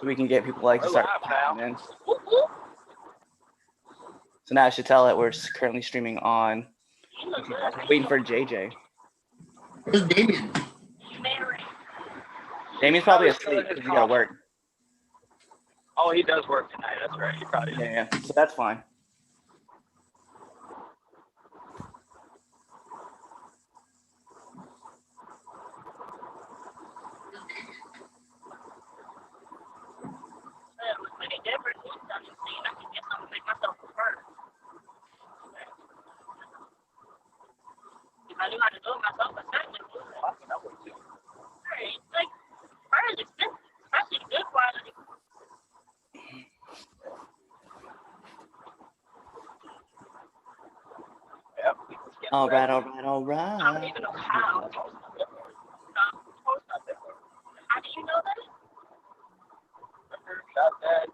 so we can get people like to We're start live now. popping in. So now I should tell it we're currently streaming on. Waiting for JJ. Where's Damien? Damien's probably asleep because he got to work. Oh, he does work tonight. That's right. He probably does. Yeah, so that's fine. I knew how to do it myself, but certainly would. Like, fur is expensive, especially good quality. Yep. All right. I don't even know how. How do you know that? Shot that.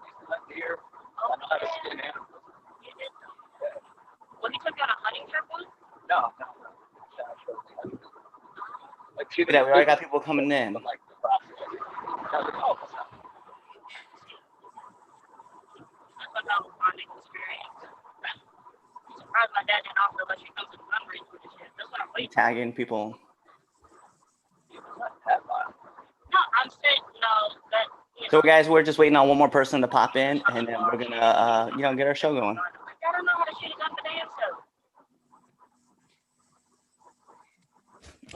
Deer. I know how to skin animals. You did know. Well, he took you on a hunting trip once? No. Like, Look at that, we already got people coming in. Like the process. I was like, oh, That's what I was bonding experience. I'm surprised my dad didn't offer to let you come to the fundraiser with this shit. That's what I'm waiting for. Tagging people. No, I'm saying, no, that, you So know. guys, we're just waiting on one more person to pop in, and then we're gonna, get our show going. I don't know how to shoot a gun for damn show.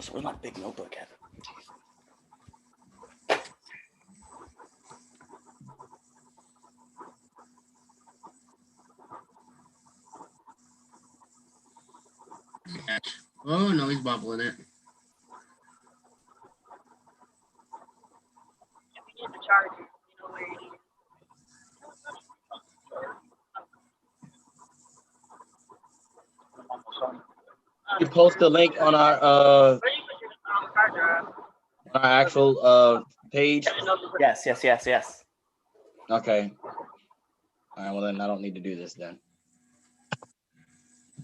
So where's my big notebook at? Oh no, he's bubbling it. If you get the charger, you know where it is. You post the link on our Where do you put your charger? actual page. Yes. Okay. All right. Well, then I don't need to do this then.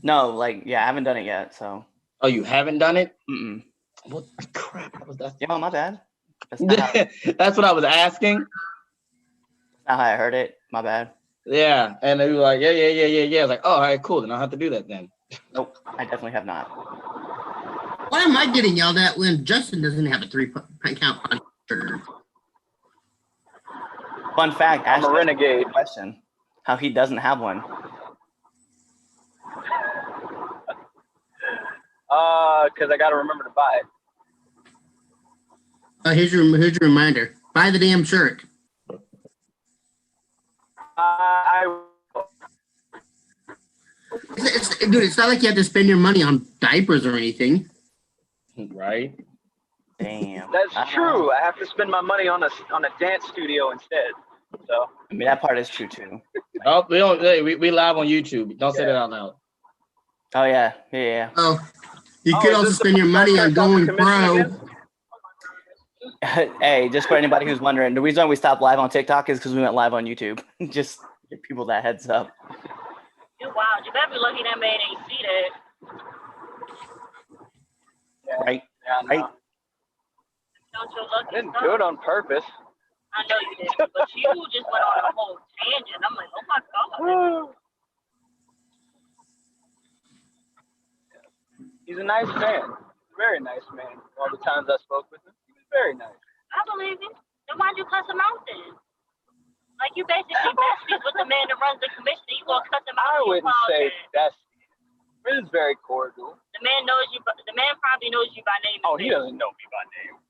No, I haven't done it yet, so. Oh, you haven't done it? Mm-mm. What crap was that? Yeah, my bad. That's not how, That's what I was asking. not how I heard it. My bad. Yeah, and they were like, yeah. I was like, oh, all right, cool. Then I'll have to do that then. Nope, I definitely have not. Why am I getting yelled at when Justin doesn't have a 3-count puncher? Fun fact, I'm a Ashley, renegade. question, how he doesn't have one. Because I got to remember to buy it. Here's your reminder. Buy the damn shirt. Dude, it's not like you have to spend your money on diapers or anything. Right. Damn. That's true. I have to spend my money on a dance studio instead. So. I mean, that part is true too. Oh, we don't. We live on YouTube. Don't say that out loud. Oh yeah. Oh, you could also spend your money on going pro. Hey, just for anybody who's wondering, the reason we stopped live on TikTok is because we went live on YouTube. Just give people that heads up. You wild. You better be lucky that man ain't see that. Yeah. Right? Yeah, Right? Don't you lucky I didn't stuff. do it on purpose. I know you did, but you just went on a whole tangent. I'm like, oh my god. He's a nice man. Very nice man. All the times I spoke with him, he was very nice. I believe you. Then why'd you cuss him out then? Like, you basically besties with the man that runs the commission. You gonna cuss him out? I wouldn't say bestie. It is very cordial. The man knows you. The man probably knows you by name. Oh, he doesn't know me by name.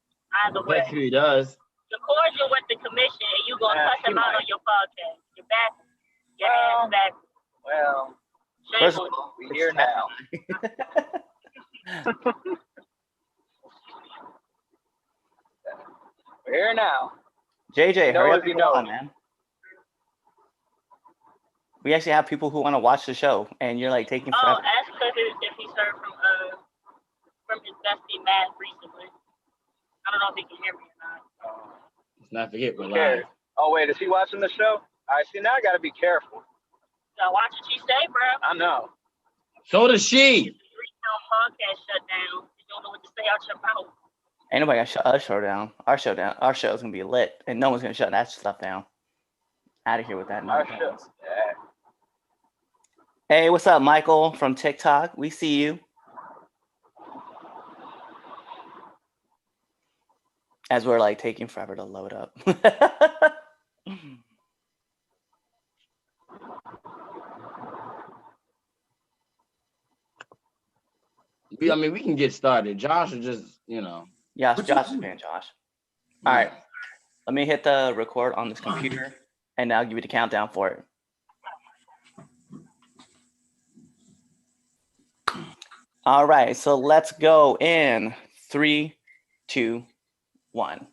Either way, Yes, he does. you're cordial with the commission, and you gonna cuss him out on your podcast. You're back. Your ass back. Well, First of all, we here now. We're here now. JJ, hurry up if you and know. go on, man. We actually have people who want to watch the show, and you're like taking Oh, forever. ask Cliff if he served from his bestie Matt recently. I don't know if he can hear me or not. Let's not forget we're Who live. cares? Oh wait, is he watching the show? All right, see now I gotta be careful. So watch what you say, bro. I know. So does she. Podcast shut down. You don't know what to say out your mouth. Ain't nobody gonna shut our show down. Our show down. Our show's gonna be lit, and no one's gonna shut that stuff down. Out of here with that Our nonsense. show. Yeah. Hey, what's up, Michael from TikTok? We see you. As we're like taking forever to load up. I mean, we can get started. Josh is just, you know. Yeah, What's Josh up? is being Josh. All right, let me hit the record on this computer, and I'll give you the countdown for it. All right, so let's go in 3, 2, 1.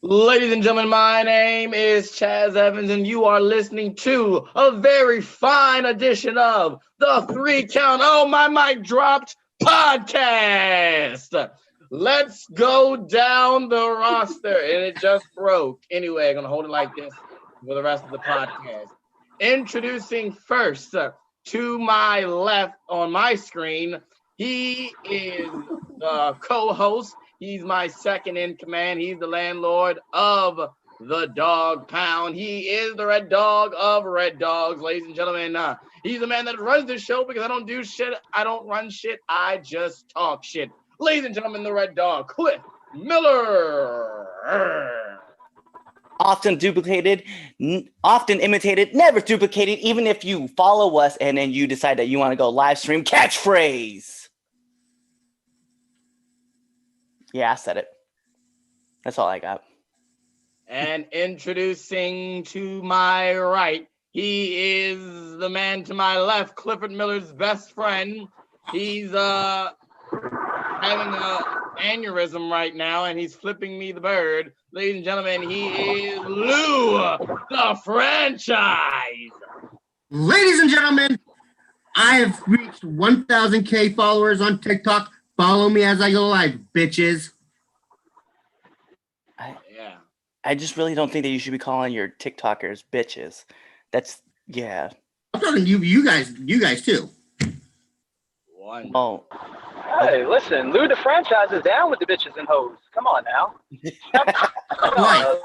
Ladies and gentlemen, my name is Chaz Evans, and you are listening to a very fine edition of the 3 Count. Oh, my mic dropped podcast. Let's go down the roster, and it just broke. Anyway, I'm gonna hold it like this for the rest of the podcast. Introducing first to my left on my screen, he is the co-host. He's my second in command. He's the landlord of the Dog Pound. He is the Red Dog of Red Dogs, ladies and gentlemen. He's the man that runs the show because I don't do shit. I don't run shit. I just talk shit. Ladies and gentlemen, the Red Dog, Cliff Miller. Often duplicated, often imitated, never duplicated, even if you follow us and then you decide that you want to go live stream catchphrase. Yeah, I said it. That's all I got. And introducing to my right, he is the man to my left, Clifford Miller's best friend. He's having an aneurysm right now, and he's flipping me the bird. Ladies and gentlemen, he is Lou, the franchise. Ladies and gentlemen, I have reached 1,000K followers on TikTok. Follow me as I go live, bitches. Yeah. I just really don't think that you should be calling your TikTokers bitches. That's, yeah. I'm talking to you guys too. One. Oh, Hey, listen, Lou the franchise is down with the bitches and hoes. Come on now. Right.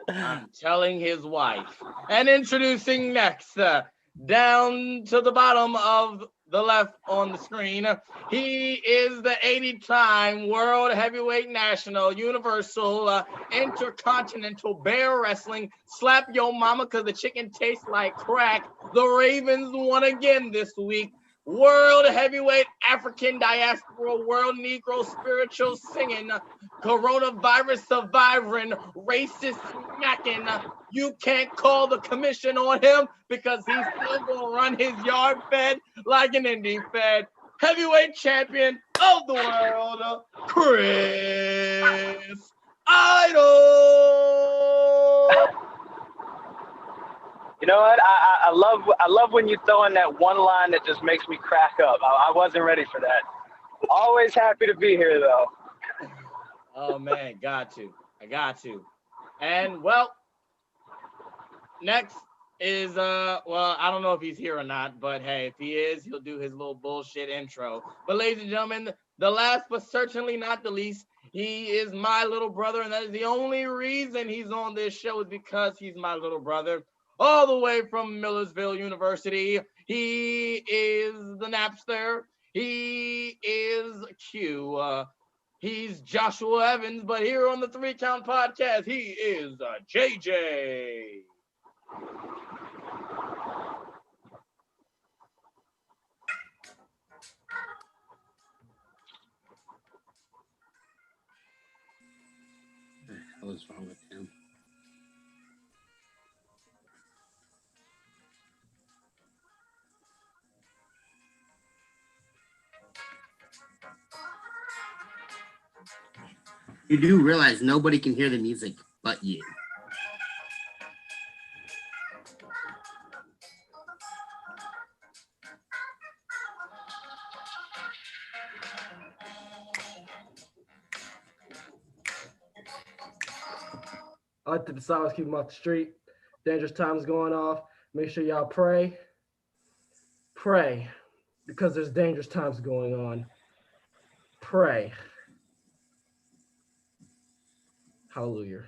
I'm telling his wife. And introducing next, down to the bottom of the left on the screen, he is the 80-time World Heavyweight National Universal Intercontinental Bear Wrestling Slap Yo Mama because the chicken tastes like crack. The Ravens won again this week. World Heavyweight African Diaspora World Negro Spiritual Singing Coronavirus Surviving Racist Smacking. You can't call the commission on him because he's still gonna run his yard fed like an indie fed. Heavyweight champion of the world, Chris Idol. You know what? I love when you throw in that one line that just makes me crack up. I wasn't ready for that. Always happy to be here though. Oh man, got to. I got to. And well, next is well, I don't know if he's here or not, but hey, if he is, he'll do his little bullshit intro. But ladies and gentlemen, the last but certainly not the least, he is my little brother, and that is the only reason he's on this show is because he's my little brother. All the way from Millersville University, he is the Napster. He is Q. He's Joshua Evans, but here on the 3 Count Podcast, he is JJ. What was wrong with him? You do realize nobody can hear the music but you. I like to the sirens, keep them off the street. Dangerous times going off. Make sure y'all pray. Pray, because there's dangerous times going on. Pray. Hallelujah.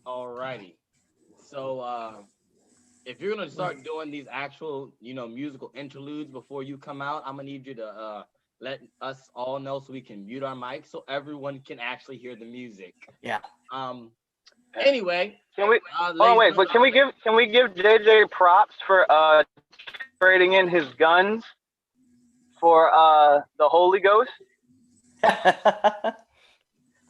Alrighty. So if you're gonna start doing these actual, musical interludes before you come out, I'm gonna need you to let us all know so we can mute our mics so everyone can actually hear the music. Yeah. Anyway. Can we? ladies Oh wait, and but can we give JJ props for trading in his guns for the Holy Ghost?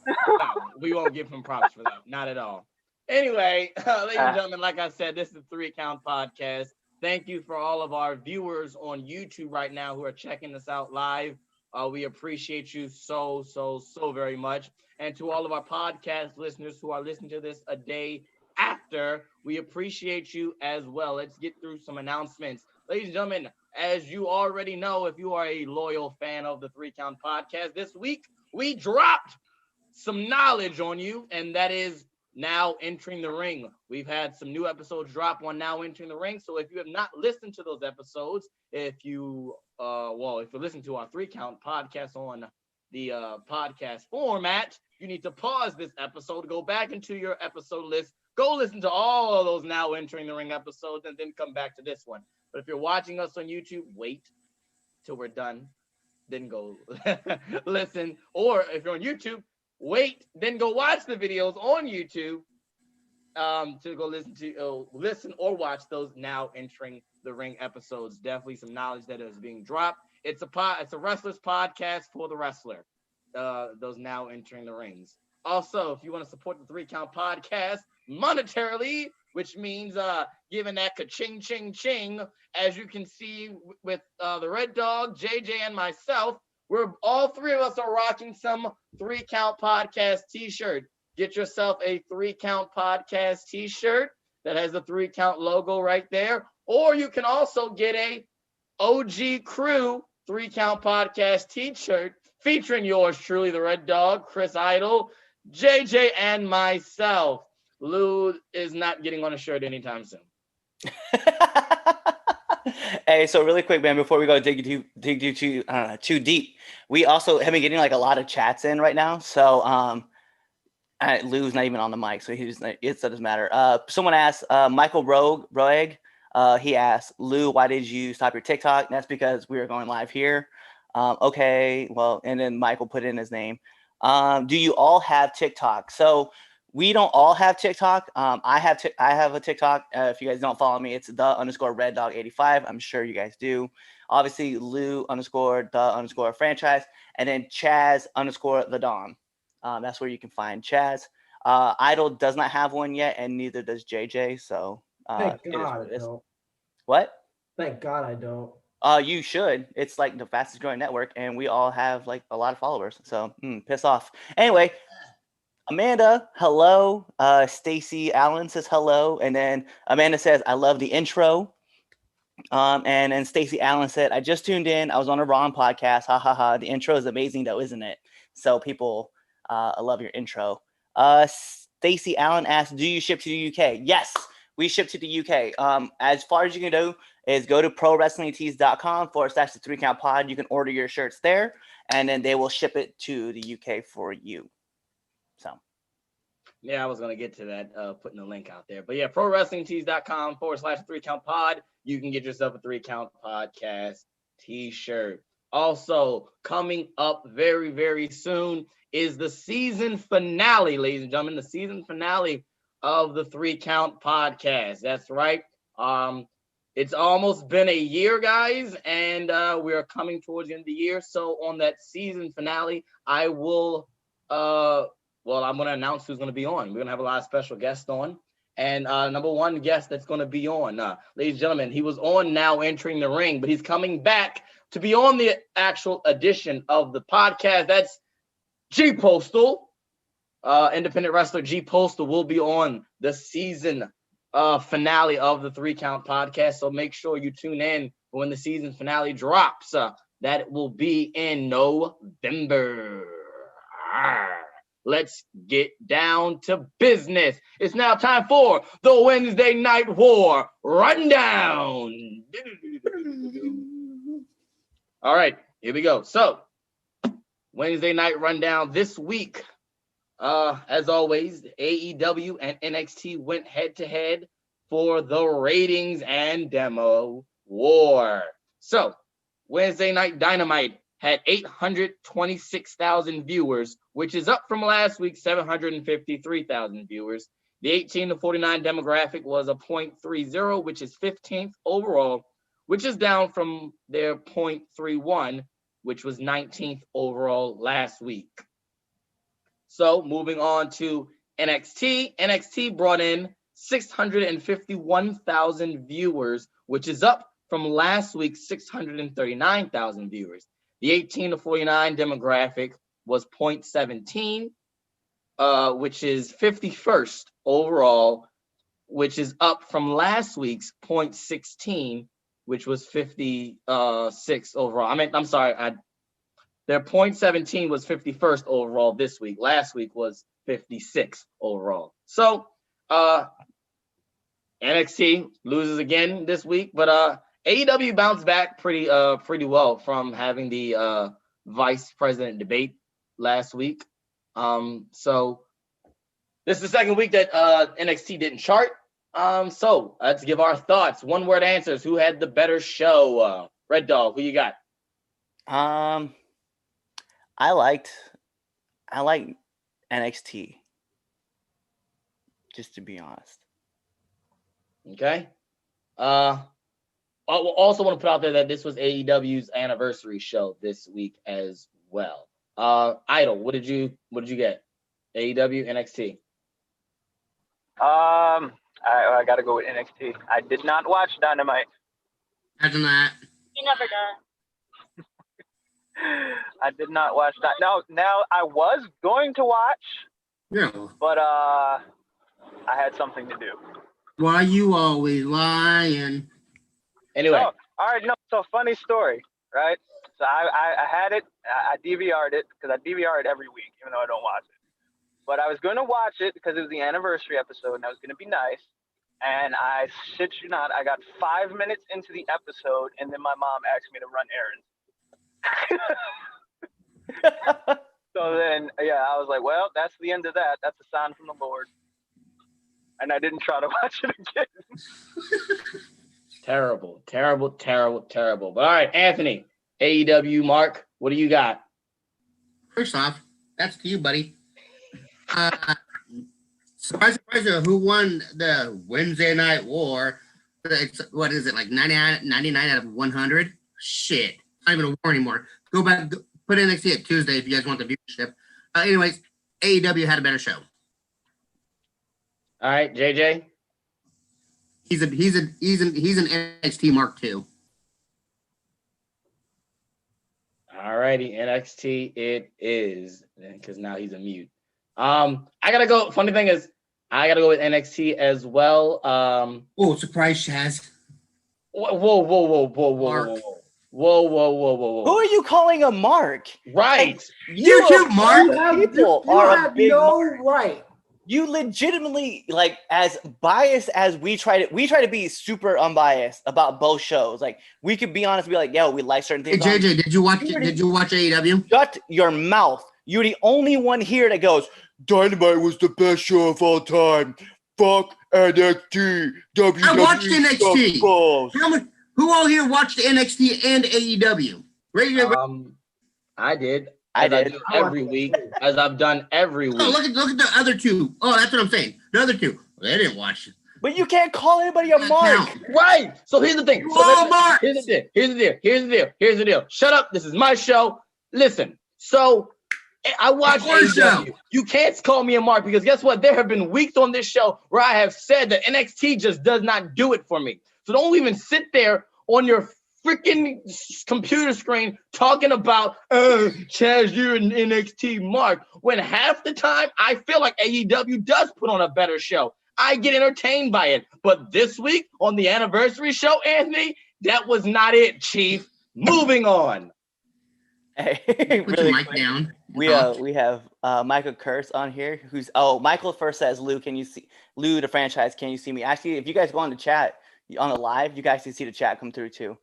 No, we won't give him props for that. Not at all. Anyway, ladies and gentlemen, like I said, this is the 3 Count Podcast. Thank you for all of our viewers on YouTube right now who are checking us out live. We appreciate you so very much. And to all of our podcast listeners who are listening to this a day after, we appreciate you as well. Let's get through some announcements. Ladies and gentlemen, as you already know, if you are a loyal fan of the 3 Count Podcast, this week we dropped some knowledge on you, and that is Now Entering the Ring. We've had some new episodes drop on Now Entering the Ring. So if you have not listened to those episodes, if you listen to our 3 Count Podcast on the podcast format, you need to pause this episode, go back into your episode list, go listen to all of those Now Entering the Ring episodes, and then come back to this one. But if you're watching us on YouTube, wait till we're done, then go listen. Or if you're on YouTube, wait, then go watch the videos on YouTube to go listen or watch those Now Entering the Ring episodes. Definitely some knowledge that is being dropped. It's a wrestler's podcast for the wrestler. Those Now Entering the Rings. Also, if you want to support the 3 Count Podcast monetarily, which means giving that ka-ching, ching, ching, as you can see with the Red Dog, JJ, and myself, we're all 3 of us are rocking some 3 Count Podcast t-shirt. Get yourself a 3 Count Podcast t-shirt that has the 3 Count logo right there. Or you can also get a OG Crew 3 Count Podcast t-shirt featuring yours truly, the Red Dog, Chris Idol, JJ, and myself. Lou is not getting on a shirt anytime soon. Hey, so really quick, man, before we go dig too deep, we also have been getting like a lot of chats in right now. So Lou's not even on the mic, so it doesn't matter. Someone asked, Michael Roeg, he asked, Lou, why did you stop your TikTok? And that's because we were going live here. Okay, well, and then Michael put in his name. Do you all have TikTok? So we don't all have TikTok. I have a TikTok. If you guys don't follow me, it's _RedDog85. I'm sure you guys do. Obviously, Lou _the_franchise, and then Chaz _the Don. That's where you can find Chaz. Idol does not have one yet, and neither does JJ. So Thank God I don't. What? Thank God I don't. You should. It's like the fastest growing network, and we all have like a lot of followers. So piss off. Anyway. Amanda, hello. Stacy Allen says hello. And then Amanda says, I love the intro. And then Stacy Allen said, I just tuned in. I was on a Ron podcast. Ha ha ha. The intro is amazing though, isn't it? So people, I love your intro. Stacy Allen asked, do you ship to the UK? Yes, we ship to the UK. As far as you can do is go to prowrestlingtees.com/the 3 Count Pod. You can order your shirts there, and then they will ship it to the UK for you. So, yeah, I was gonna get to that, putting the link out there. But yeah, prowrestlingtees.com/3 Count Pod. You can get yourself a 3 Count Podcast t-shirt. Also, coming up very, very soon is the season finale, ladies and gentlemen. The season finale of the 3 Count Podcast. That's right. It's almost been a year, guys, and we're coming towards the end of the year. So on that season finale, I will I'm going to announce who's going to be on. We're going to have a lot of special guests on. And number one guest that's going to be on, ladies and gentlemen, he was on Now Entering the Ring, but he's coming back to be on the actual edition of the podcast. That's G Postal. Independent wrestler G Postal will be on the season finale of the 3 Count Podcast. So make sure you tune in when the season finale drops. That will be in November. Let's get down to business. It's now time for the Wednesday Night War Rundown. All right, here we go. So, Wednesday Night Rundown this week. As always, AEW and NXT went head to head for the ratings and demo war. So, Wednesday Night Dynamite had 826,000 viewers, which is up from last week's 753,000 viewers. The 18 to 49 demographic was a 0.30, which is 15th overall, which is down from their 0.31, which was 19th overall last week. So moving on to NXT. NXT brought in 651,000 viewers, which is up from last week's 639,000 viewers. The 18 to 49 demographic was 0.17, which is 51st overall, which is up from last week's 0.16, which was 56 overall. I'm sorry, their 0.17 was 51st overall this week. Last week was 56 overall. So NXT loses again this week, but AEW bounced back pretty well from having the vice president debate last week. So this is the second week that NXT didn't chart. So let's give our thoughts. One word answers. Who had the better show? Red Dog, who you got? I like NXT. Just to be honest. Okay. I also want to put out there that this was AEW's anniversary show this week as well. Idol, what did you get? AEW, NXT. I got to go with NXT. I did not watch Dynamite. Imagine that. He never does. I did not watch that. Now I was going to watch, Yeah. but I had something to do. Why you always lying? Anyway. Oh, all right. No, so funny story, right? So I had it. I DVR'd it because I DVR it every week, even though I don't watch it. But I was going to watch it because it was the anniversary episode, and I was going to be nice. And I shit you not, I got 5 minutes into the episode, and then my mom asked me to run errands. So then, yeah, I was like, well, that's the end of that. That's a sign from the Lord. And I didn't try to watch it again. Terrible. But all right, Anthony, AEW, Mark, what do you got? First off, that's to you, buddy. Surprise, who won the Wednesday Night War? What is it, like 99 out of 100? Shit. Not even a war anymore. Go back, put NXT at Tuesday if you guys want the viewership. Anyways, AEW had a better show. All right, JJ. He's an NXT Mark II. All righty, NXT it is, because now he's a mute. I gotta go. Funny thing is, I gotta go with NXT as well. Oh, surprise, Shaz. Whoa. Who are you calling a Mark? Right. You too, Mark. People You are a have big no Mark. right. You legitimately, like, as biased as we try to be super unbiased about both shows. Like, we could be honest and be like, yo, we like certain Hey, things. JJ, did you watch AEW? Shut your mouth. You're the only one here that goes, Dynamite was the best show of all time. Fuck NXT. WWE I watched NXT. sucks balls." Who all here watched NXT and AEW? I did. I As did. do every week, as I've done every week. Oh, look at the other two. Oh, that's what I'm saying. The other two. They didn't watch it. But you can't call anybody a Mark. Right. So here's the thing. Oh, Mark. Here's the deal. Shut up. This is my show. Listen. So I watch It's your AEW. show. You can't call me a Mark because guess what? There have been weeks on this show where I have said that NXT just does not do it for me. So don't even sit there on your freaking computer screen talking about Chaz, you're an NXT Mark, when half the time I feel like AEW does put on a better show. I get entertained by it. But this week on the anniversary show, Anthony, that was not it, Chief. Moving on. Hey, Put really your mic quick. down. We have Michael Kurtz on here. Michael first says, Lou, the franchise, can you see me? Actually, if you guys go on the chat on the live, you guys can see the chat come through too.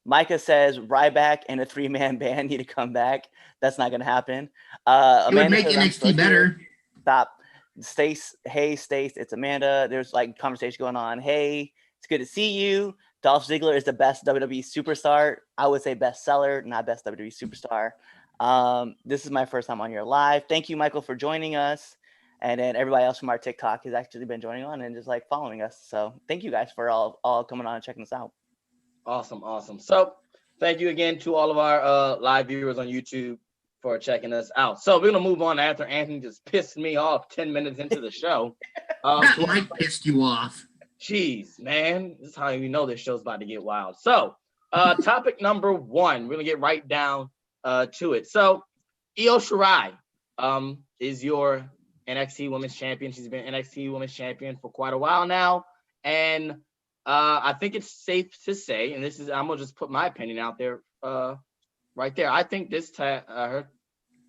Micah says Ryback and a 3-man band need to come back. That's not gonna happen. It would Amanda make says, I'm still NXT better. here. Stop. Stace, hey Stace, it's Amanda. There's like conversation going on. Hey, it's good to see you. Dolph Ziggler is the best WWE superstar. I would say bestseller, not best WWE superstar. This is my first time on your live. Thank you, Michael, for joining us. And then everybody else from our TikTok has actually been joining on and just like following us. So thank you guys for all coming on and checking us out. Awesome. So thank you again to all of our live viewers on YouTube for checking us out. So we're gonna move on after Anthony just pissed me off 10 minutes into the show. That might pissed you off. Jeez, man, this is how you know this show's about to get wild. So topic number 1, we're gonna get right down to it. So Io Shirai is your NXT Women's Champion. She's been NXT Women's Champion for quite a while now, and I think it's safe to say, and this is, I'm gonna just put my opinion out there, right there. I think this her.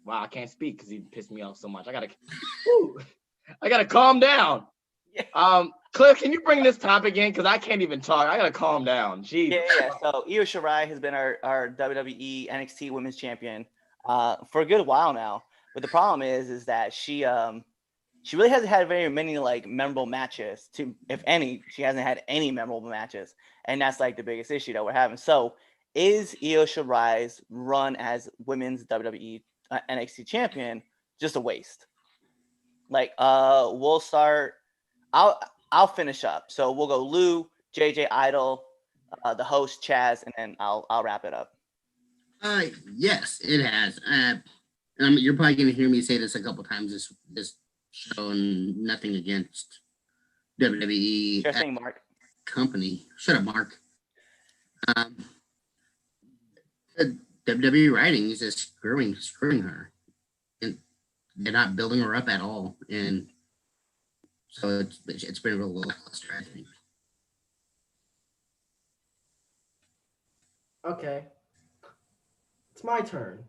Wow, I can't speak because he pissed me off so much. I gotta calm down. Yeah. Cliff, can you bring this topic in? Because I can't even talk. I gotta calm down. Jeez. Yeah. So Io Shirai has been our WWE NXT Women's Champion for a good while now. But the problem is that she really hasn't had very many like memorable matches. If any, she hasn't had any memorable matches, and that's like the biggest issue that we're having. So, is Io Shirai's run as Women's WWE NXT Champion just a waste? Like, we'll start. I'll finish up. So we'll go Lou, JJ Idol, the host Chaz, and then I'll wrap it up. Yes, it has. You're probably gonna hear me say this a couple times this show, and nothing against WWE Sure thing, Mark. company. Shut up, Mark. The WWE writing is just screwing her, and they're not building her up at all, and so it's been a real lackluster, I think. Okay. It's my turn.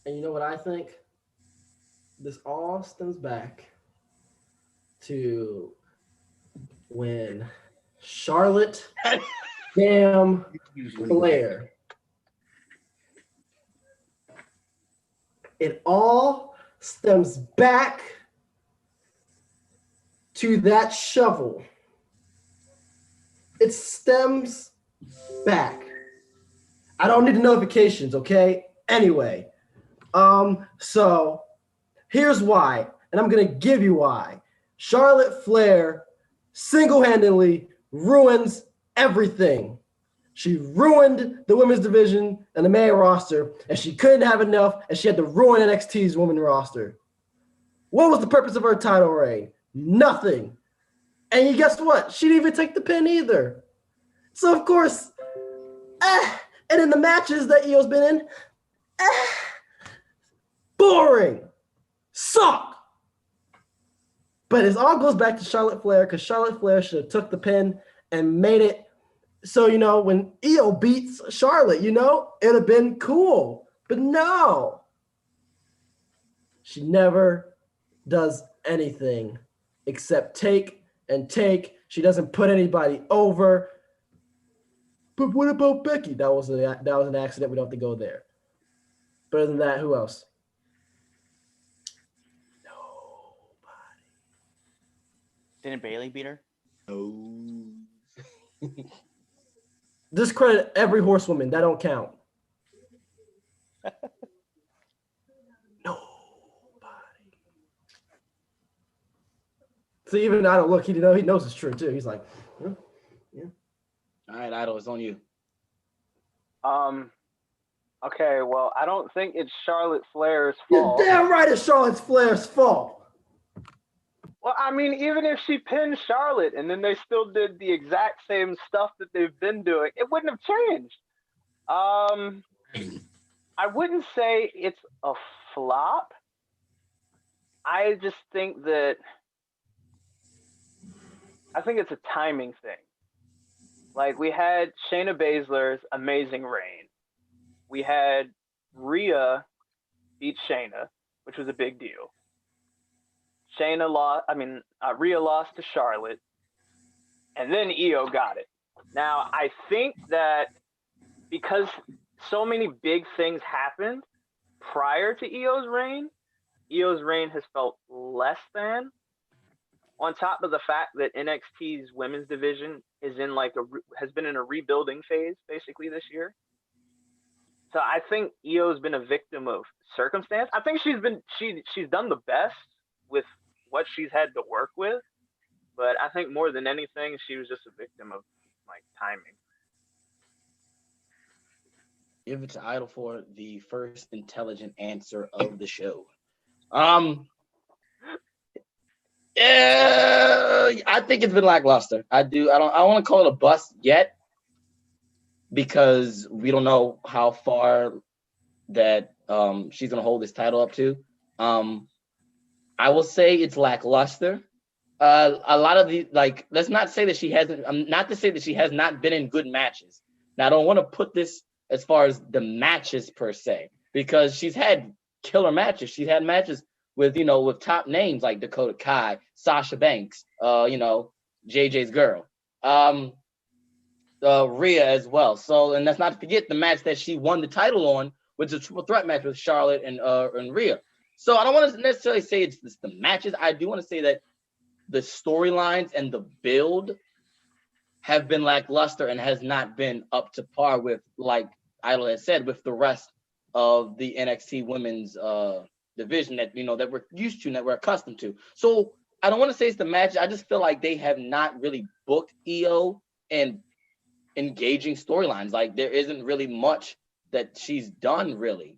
And you know what I think? This all stems back to when Charlotte damn Flair. It all stems back to that shovel. It stems back. I don't need the notifications, okay? Anyway, so here's why, and I'm gonna give you why. Charlotte Flair single-handedly ruins everything. She ruined the women's division and the main roster, and she couldn't have enough, and she had to ruin NXT's women's roster. What was the purpose of her title reign? Nothing. And you guess what? She didn't even take the pin either. So of course, and in the matches that Io's been in, boring, suck. But it all goes back to Charlotte Flair, because Charlotte Flair should have took the pin and made it so, you know, when Io beats Charlotte, you know, it'd have been cool. But no, she never does anything except take and take. She doesn't put anybody over. But what about Becky? That was an accident. We don't have to go there. But other than that, who else? Nobody. Didn't Bailey beat her? No. Discredit every horsewoman. That don't count. Nobody. So even I don't look. He knows it's true too. He's like, huh? Yeah. All right, Idol, it's on you. Okay, well, I don't think it's Charlotte Flair's You're fault. damn right it's Charlotte Flair's fault. Well, I mean, even if she pinned Charlotte and then they still did the exact same stuff that they've been doing, it wouldn't have changed. I wouldn't say it's a flop. I just think that it's a timing thing. Like, we had Shayna Baszler's amazing reign. We had Rhea beat Shayna, which was a big deal. Rhea lost to Charlotte, and then Io got it. Now, I think that because so many big things happened prior to Io's reign. Io's reign has felt less than. On top of the fact that NXT's women's division is in has been in a rebuilding phase basically this year. So I think Io's been a victim of circumstance. I think she's done the best with what she's had to work with, but I think more than anything, she was just a victim of like timing. Give it to Idol for the first intelligent answer of the show. Yeah, I think it's been lackluster. I don't want to call it a bust yet because we don't know how far that she's gonna hold this title up to. I will say it's lackluster. A lot of the let's not say that she hasn't. Not to say that she has not been in good matches. Now I don't want to put this as far as the matches per se because she's had killer matches. She's had matches with with top names like Dakota Kai, Sasha Banks, JJ's girl, Rhea as well. So, and let's not forget the match that she won the title on, which is a triple threat match with Charlotte and Rhea. So I don't want to necessarily say it's the matches. I do want to say that the storylines and the build have been lackluster and has not been up to par with, like Idol has said, with the rest of the NXT women's division that that we're used to and that we're accustomed to. So I don't want to say it's the match. I just feel like they have not really booked Io and engaging storylines. Like there isn't really much that she's done really,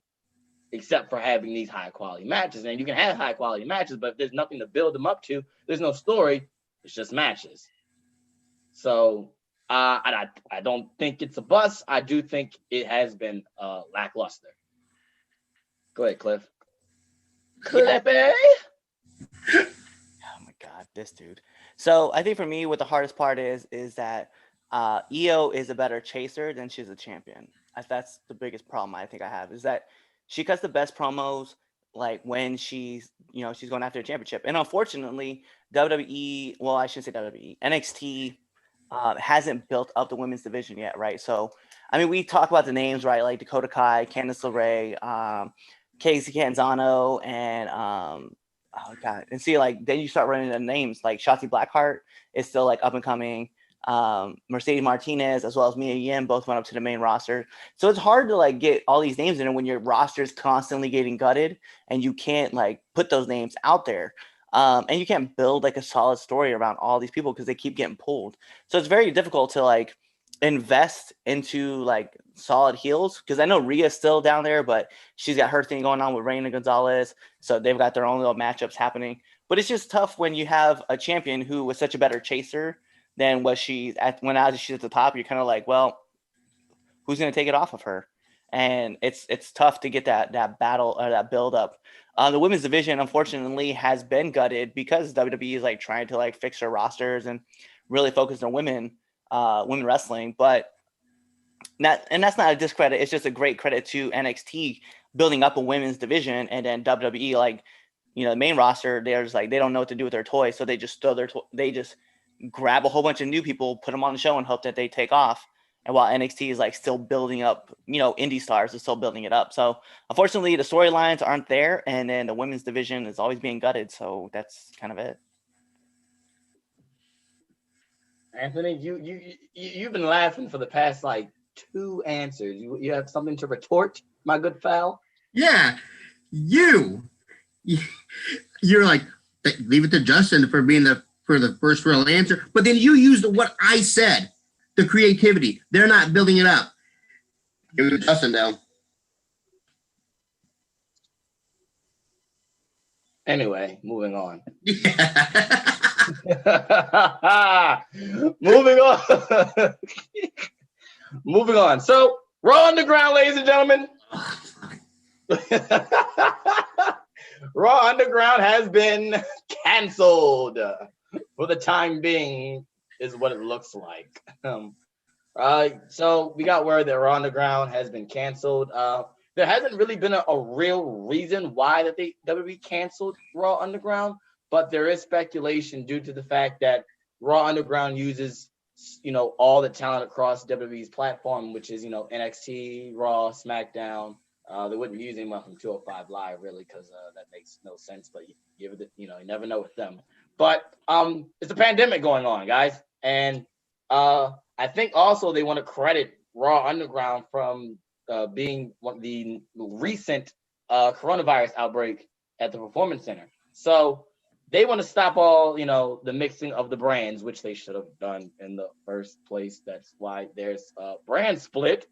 except for having these high quality matches. And you can have high quality matches, but if there's nothing to build them up to, there's no story. It's just matches. So I don't think it's a bust. I do think it has been lackluster. Go ahead, Cliff. Clippy. Oh my God, this dude. So I think for me, what the hardest part is that Io is a better chaser than she's a champion. That's the biggest problem I think I have is that she cuts the best promos like when she's going after a championship. And unfortunately, WWE, well, I shouldn't say WWE, NXT hasn't built up the women's division yet, right? So, I mean, we talk about the names, right? Like Dakota Kai, Candice LeRae, Casey Canzano, and oh God, and see, like then you start running the names like Shotzi Blackheart is still like up and coming. Mercedes Martinez as well as Mia Yim both went up to the main roster. So it's hard to like get all these names in when your roster is constantly getting gutted and you can't like put those names out there. And you can't build like a solid story around all these people because they keep getting pulled. So it's very difficult to like invest into like solid heels because I know Rhea's still down there, but she's got her thing going on with Reina Gonzalez. So they've got their own little matchups happening. But it's just tough when you have a champion who was such a better chaser than what she's at when she's at the top. You're kind of like, well, who's going to take it off of her? And it's tough to get that battle or that build up. The women's division, unfortunately, has been gutted because WWE is like trying to like fix their rosters and really focus on women wrestling. But that's not a discredit. It's just a great credit to NXT building up a women's division, and then WWE, like the main roster, there's like they don't know what to do with their toys, so they just throw they just grab a whole bunch of new people, put them on the show, and hope that they take off. And while NXT is like still building up, indie stars are still building it up. So unfortunately, the storylines aren't there, and then the women's division is always being gutted. So that's kind of it. Anthony, you've been laughing for the past like 2 answers. You have something to retort, my good pal? Yeah, you're like leave it to Justin for being for the first real answer, but then you used what I said. The creativity. They're not building it up. Give it to Justin now. Anyway, moving on. Yeah. Moving on. Moving on. So, Raw Underground, ladies and gentlemen. Raw Underground has been canceled for the time being. Is what it looks like. So we got word that Raw Underground has been canceled. There hasn't really been a real reason why that WWE canceled Raw Underground, but there is speculation due to the fact that Raw Underground uses all the talent across WWE's platform, which is, NXT, Raw, SmackDown. They wouldn't use anyone from 205 Live really, because that makes no sense. But you never know with them. But it's a pandemic going on, guys, and I think also they want to credit Raw Underground from being the recent coronavirus outbreak at the Performance Center. So they want to stop all, the mixing of the brands, which they should have done in the first place. That's why there's a brand split.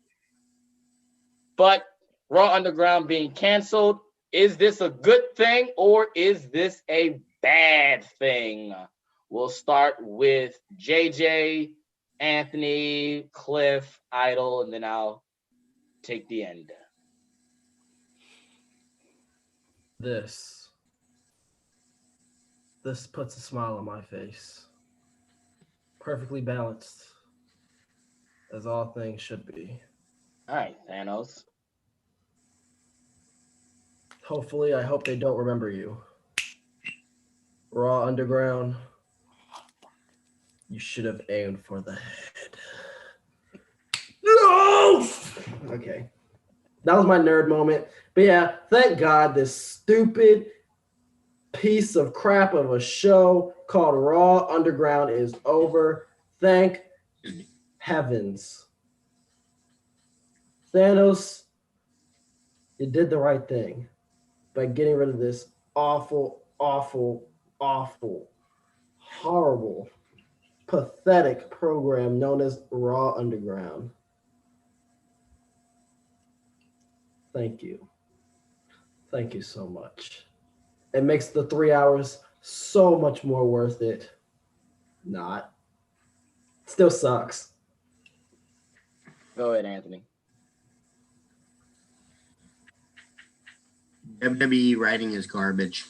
But Raw Underground being canceled, is this a good thing or is this a bad thing? We'll start with JJ, Anthony, Cliff, Idol, and then I'll take the end. This puts a smile on my face. Perfectly balanced, as all things should be. All right, Thanos. Hopefully, I hope they don't remember you. Raw Underground, you should have aimed for the head. No! Okay. That was my nerd moment. But yeah, thank God this stupid piece of crap of a show called Raw Underground is over. Thank heavens. Thanos, you did the right thing by getting rid of this awful, horrible, pathetic program known as Raw Underground. Thank you. Thank you so much. It makes the 3 hours so much more worth it. Not. Still sucks. Go ahead, Anthony. WWE writing is garbage.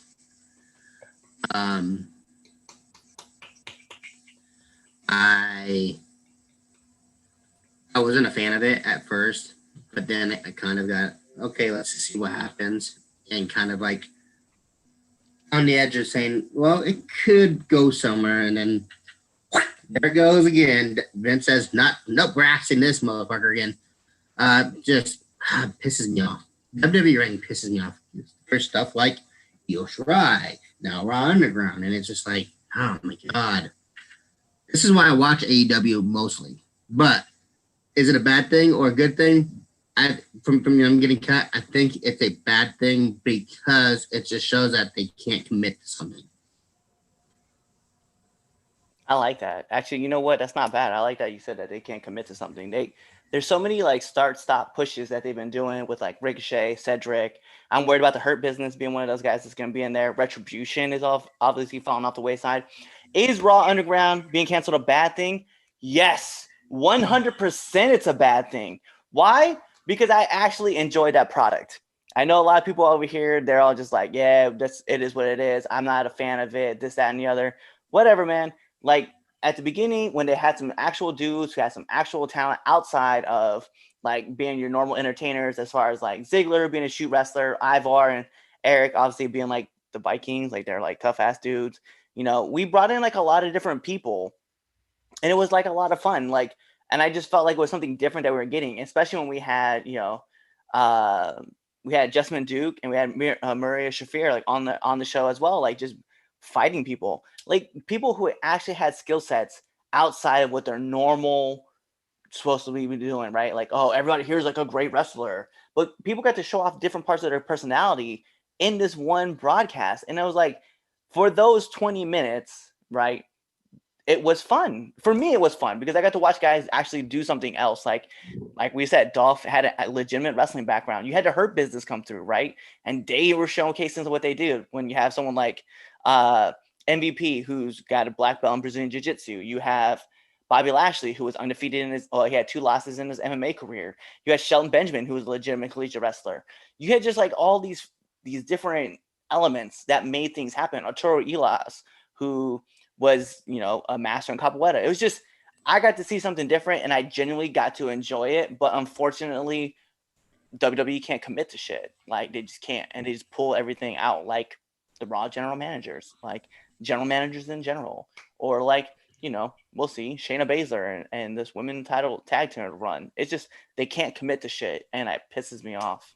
I wasn't a fan of it at first, but then I kind of got, okay, let's see what happens, and kind of like on the edge of saying, well, it could go somewhere, and then there it goes again. Vince says, no brass in this motherfucker again. Just pisses me off. WWE writing pisses me off. For stuff like Io Shirai, now Raw Underground, and it's just like, oh my God. This is why I watch AEW mostly. But is it a bad thing or a good thing? From I'm getting cut, I think it's a bad thing because it just shows that they can't commit to something. I like that. Actually, you know what? That's not bad. I like that you said that they can't commit to something. There's so many like start-stop pushes that they've been doing with like Ricochet, Cedric. I'm worried about the Hurt Business being one of those guys that's going to be in there. Retribution is obviously falling off the wayside. Is Raw Underground being canceled a bad thing? Yes, 100% it's a bad thing. Why? Because I actually enjoyed that product. I know a lot of people over here, they're all just like, yeah, it is what it is. I'm not a fan of it, this, that, and the other. Whatever, man. Like, at the beginning, when they had some actual dudes who had some actual talent outside of like being your normal entertainers, as far as like Ziggler being a shoot wrestler, Ivar and Eric obviously being like the Vikings, like they're like tough ass dudes. We brought in like a lot of different people, and it was like a lot of fun. Like, and I just felt like it was something different that we were getting, especially when we had, we had Jessamine Duke and we had Maria Shafir like on the show as well, like just fighting people, like people who actually had skill sets outside of what they're normal supposed to be doing, right? Like, oh, everybody here's like a great wrestler, but people got to show off different parts of their personality in this one broadcast. And I was like, for those 20 minutes, right, it was fun. For me, it was fun because I got to watch guys actually do something else. Like we said, Dolph had a legitimate wrestling background. You had the Hurt Business come through, right? And they were showcasing what they do. When you have someone like MVP, who's got a black belt in Brazilian Jiu-Jitsu. You have Bobby Lashley, who was undefeated in he had 2 losses in his MMA career. You had Shelton Benjamin, who was a legitimate collegiate wrestler. You had just like all these different elements that made things happen. Arturo Elias, who was, a master in capoeira. It was just, I got to see something different and I genuinely got to enjoy it. But unfortunately, WWE can't commit to shit. Like, they just can't. And they just pull everything out, like the Raw general managers, like general managers in general, or like we'll see Shayna Baszler and this women title tag team run. It's just they can't commit to shit, and it pisses me off.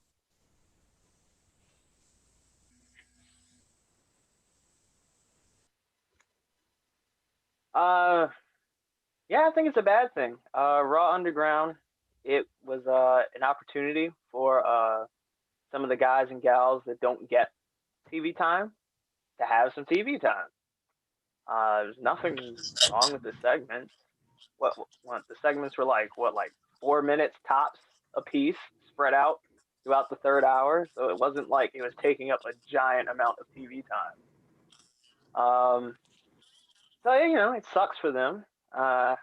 Yeah, I think it's a bad thing. Raw Underground, it was an opportunity for some of the guys and gals that don't get TV time to have some TV time. There's nothing wrong with the segments. What the segments were like 4 minutes tops a piece, spread out throughout the third hour, so it wasn't like it was taking up a giant amount of TV time. So it sucks for them. I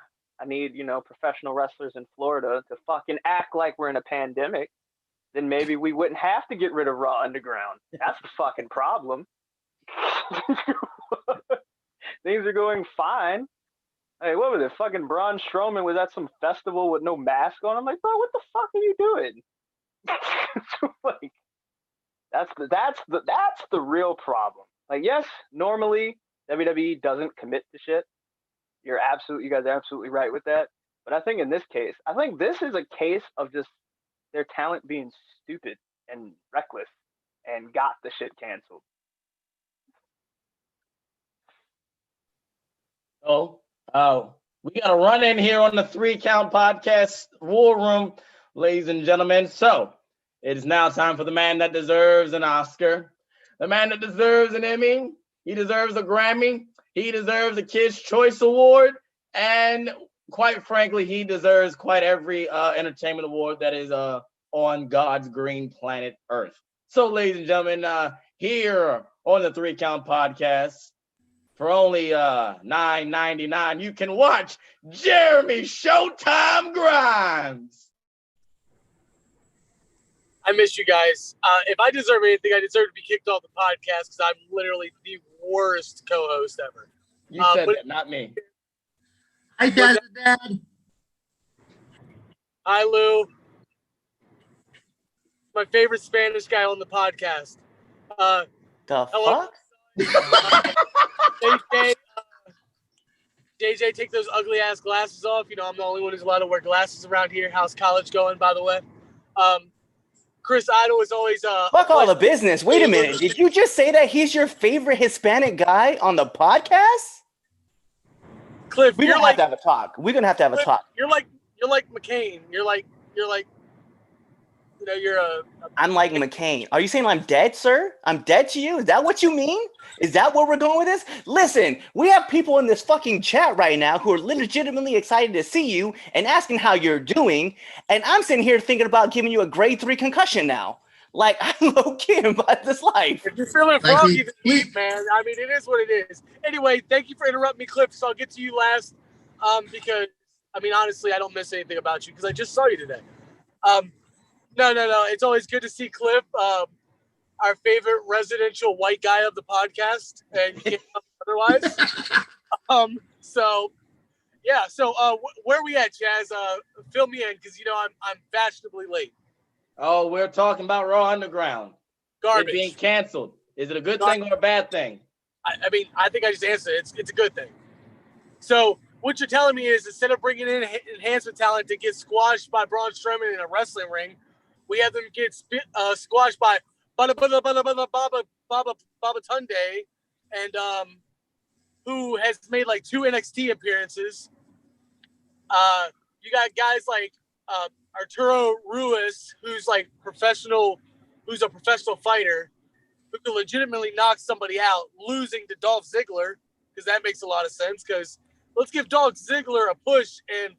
need professional wrestlers in Florida to fucking act like we're in a pandemic. Then maybe we wouldn't have to get rid of Raw Underground. That's the fucking problem. Things are going fine. Hey, what was it? Fucking Braun Strowman was at some festival with no mask on. I'm like, bro, what the fuck are you doing? Like, that's the real problem. Like, yes, normally WWE doesn't commit to shit. You guys are absolutely right with that. But I think in this case, this is a case of just their talent being stupid and reckless and got the shit canceled. We got a run in here on the 3 Count Podcast War Room, ladies and gentlemen. So it is now time for the man that deserves an Oscar, the man that deserves an Emmy. He deserves a Grammy. He deserves a Kids' Choice Award. And quite frankly, he deserves quite every entertainment award that is on God's green planet Earth. So, ladies and gentlemen, here on the 3 Count Podcast, for only $9.99, you can watch Jeremy Showtime Grimes. I miss you guys. If I deserve anything, I deserve to be kicked off the podcast because I'm literally the worst co-host ever. You said that, not me. Hi, Dad. Hi, Lou. My favorite Spanish guy on the podcast. The hello. fuck? JJ, take those ugly ass glasses off. I'm the only one who's allowed to wear glasses around here. How's college going, by the way? Chris Idol is always Fuck all the business. Wait a minute. Did you just say that he's your favorite Hispanic guy on the podcast? Cliff, We're gonna have to have a talk. We're gonna have to have a talk. You're like McCain. You're like you're a I'm like McCain. Are you saying I'm dead, sir? I'm dead to you? Is that what you mean? Is that where we're going with this? Listen, we have people in this fucking chat right now who are legitimately excited to see you and asking how you're doing. And I'm sitting here thinking about giving you a grade 3 concussion now. Like, I'm low-key about this life. If you're feeling froggy this week, man, I mean, it is what it is. Anyway, thank you for interrupting me, Cliff. So I'll get to you last because, I mean, honestly, I don't miss anything about you because I just saw you today. No. It's always good to see Cliff, our favorite residential white guy of the podcast, and you can't tell me otherwise. So where are we at, Jazz? Fill me in because I'm fashionably late. Oh, we're talking about Raw Underground. Garbage. It being canceled. Is it a good thing or a bad thing? I mean, I think I just answered it. It's a good thing. So what you're telling me is instead of bringing in enhancement talent to get squashed by Braun Strowman in a wrestling ring, we have them get squashed by Baba Tunde, and who has made like 2 NXT appearances. You got guys like Arturo Ruiz, who's a professional fighter, who can legitimately knock somebody out, losing to Dolph Ziggler, because that makes a lot of sense. Because let's give Dolph Ziggler a push in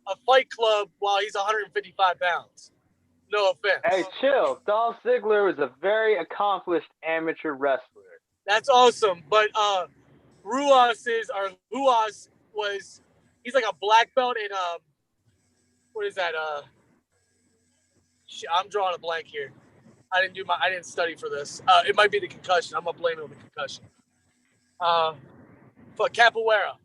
a Fight Club while he's 155 pounds. No offense. Hey, chill. Dolph Ziggler was a very accomplished amateur wrestler. That's awesome. But Ruas he's like a black belt in what is that? I'm drawing a blank here. I didn't study for this. It might be the concussion. I'm gonna blame it on the concussion. But capoeira.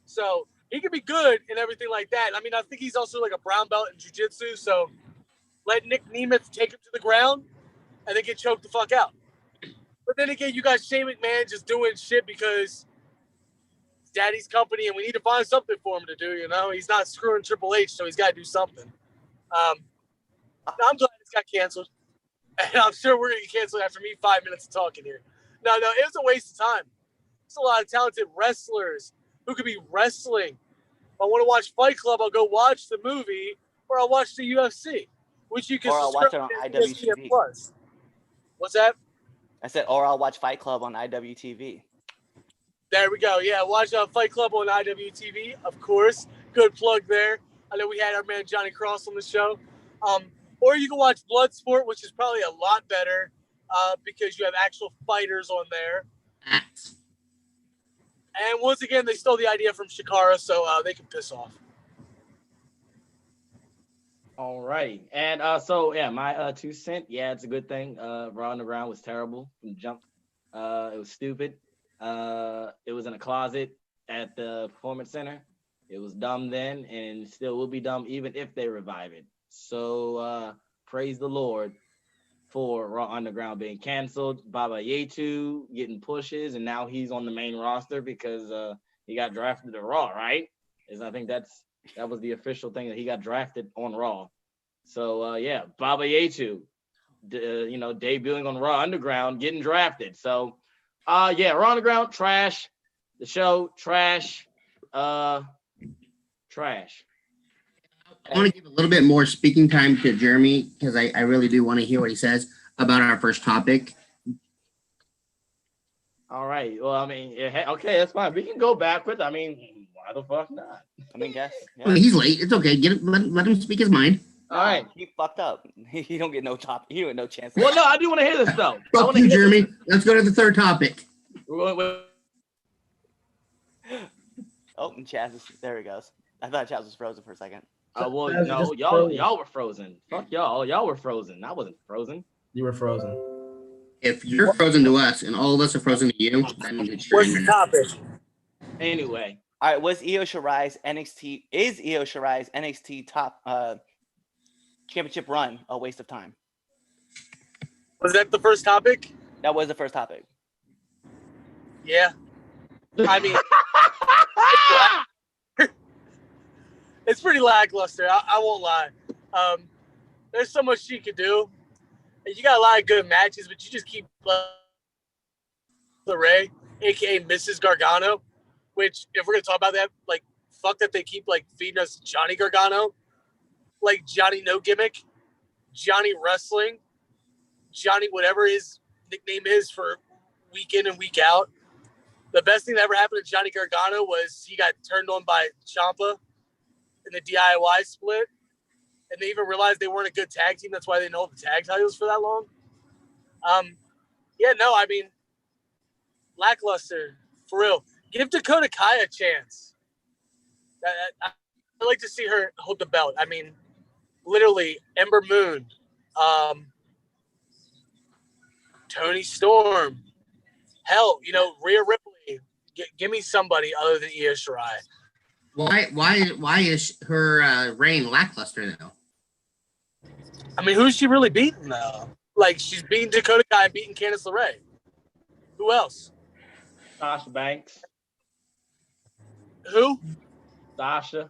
So he could be good and everything like that. I mean, I think he's also like a brown belt in jiu-jitsu. So let Nick Nemeth take him to the ground and then get choked the fuck out. But then again, you got Shane McMahon just doing shit because daddy's company, and we need to find something for him to do. You know, he's not screwing Triple H, so he's got to do something. I'm glad it's got canceled, and I'm sure we're gonna get canceled after me 5 minutes of talking here. No, it was a waste of time. There's a lot of talented wrestlers who could be wrestling. If I want to watch Fight Club, I'll go watch the movie, or I'll watch the UFC, which you can Or I'll watch subscribe it on to ESPN IWTV. Plus. What's that? I said, or I'll watch Fight Club on IWTV. There we go. Yeah, watch Fight Club on IWTV, of course. Good plug there. I know we had our man Johnny Cross on the show. Or you can watch Bloodsport, which is probably a lot better because you have actual fighters on there. And once again, they stole the idea from Shikara, so they can piss off. All right. And so, yeah, my 2 cents. Yeah, it's a good thing. Raw Underground was terrible from the jump. It was stupid. It was in a closet at the Performance Center. It was dumb then, and still will be dumb even if they revive it. So praise the Lord for Raw Underground being canceled. Baba Yetu getting pushes, and now he's on the main roster because he got drafted to Raw, right? I think that was the official thing, that he got drafted on Raw. So yeah, Baba Yetu, debuting on Raw Underground, getting drafted. So yeah, Raw Underground, trash. The show, trash. Trash. I want to give a little bit more speaking time to Jeremy because I really do want to hear what he says about our first topic. All right. Well, I mean, okay, that's fine. We can go backwards. I mean, why the fuck not? I mean, guess. I mean, he's late. It's okay. Let him speak his mind. All right. He fucked up. He don't get no top. He don't get no chance. Well, no, I do want to hear this though. Fuck you, Jeremy. Let's go to the third topic. We're going with. Oh, and Chaz is there. He goes. I thought Chaz was frozen for a second. Well, That was no, just y'all frozen. were frozen. Fuck y'all. Y'all were frozen. I wasn't frozen. You were frozen. If you're frozen to us and all of us are frozen to you, that means it's your What's the internet. topic? Anyway, All right. Was Io Shirai's NXT top championship run a waste of time? Was that the first topic? That was the first topic. Yeah. I mean, it's pretty lackluster. I won't lie. There's so much she could do. You got a lot of good matches, but you just keep LeRae, aka Mrs. Gargano, which if we're gonna talk about that, like fuck that they keep like feeding us Johnny Gargano, like Johnny No Gimmick, Johnny Wrestling, Johnny whatever his nickname is for week in and week out. The best thing that ever happened to Johnny Gargano was he got turned on by Ciampa in the DIY split. And they even realized they weren't a good tag team. That's why they didn't hold the tag titles for that long. I mean, lackluster, for real. Give Dakota Kai a chance. I'd like to see her hold the belt. I mean, literally, Ember Moon, Toni Storm, hell, Rhea Ripley. Give me somebody other than Io Shirai. Why is her reign lackluster though? I mean, who's she really beating though? Like, she's beating Dakota Kai and beating Candice LeRae. Who else? Sasha Banks. Who? Sasha.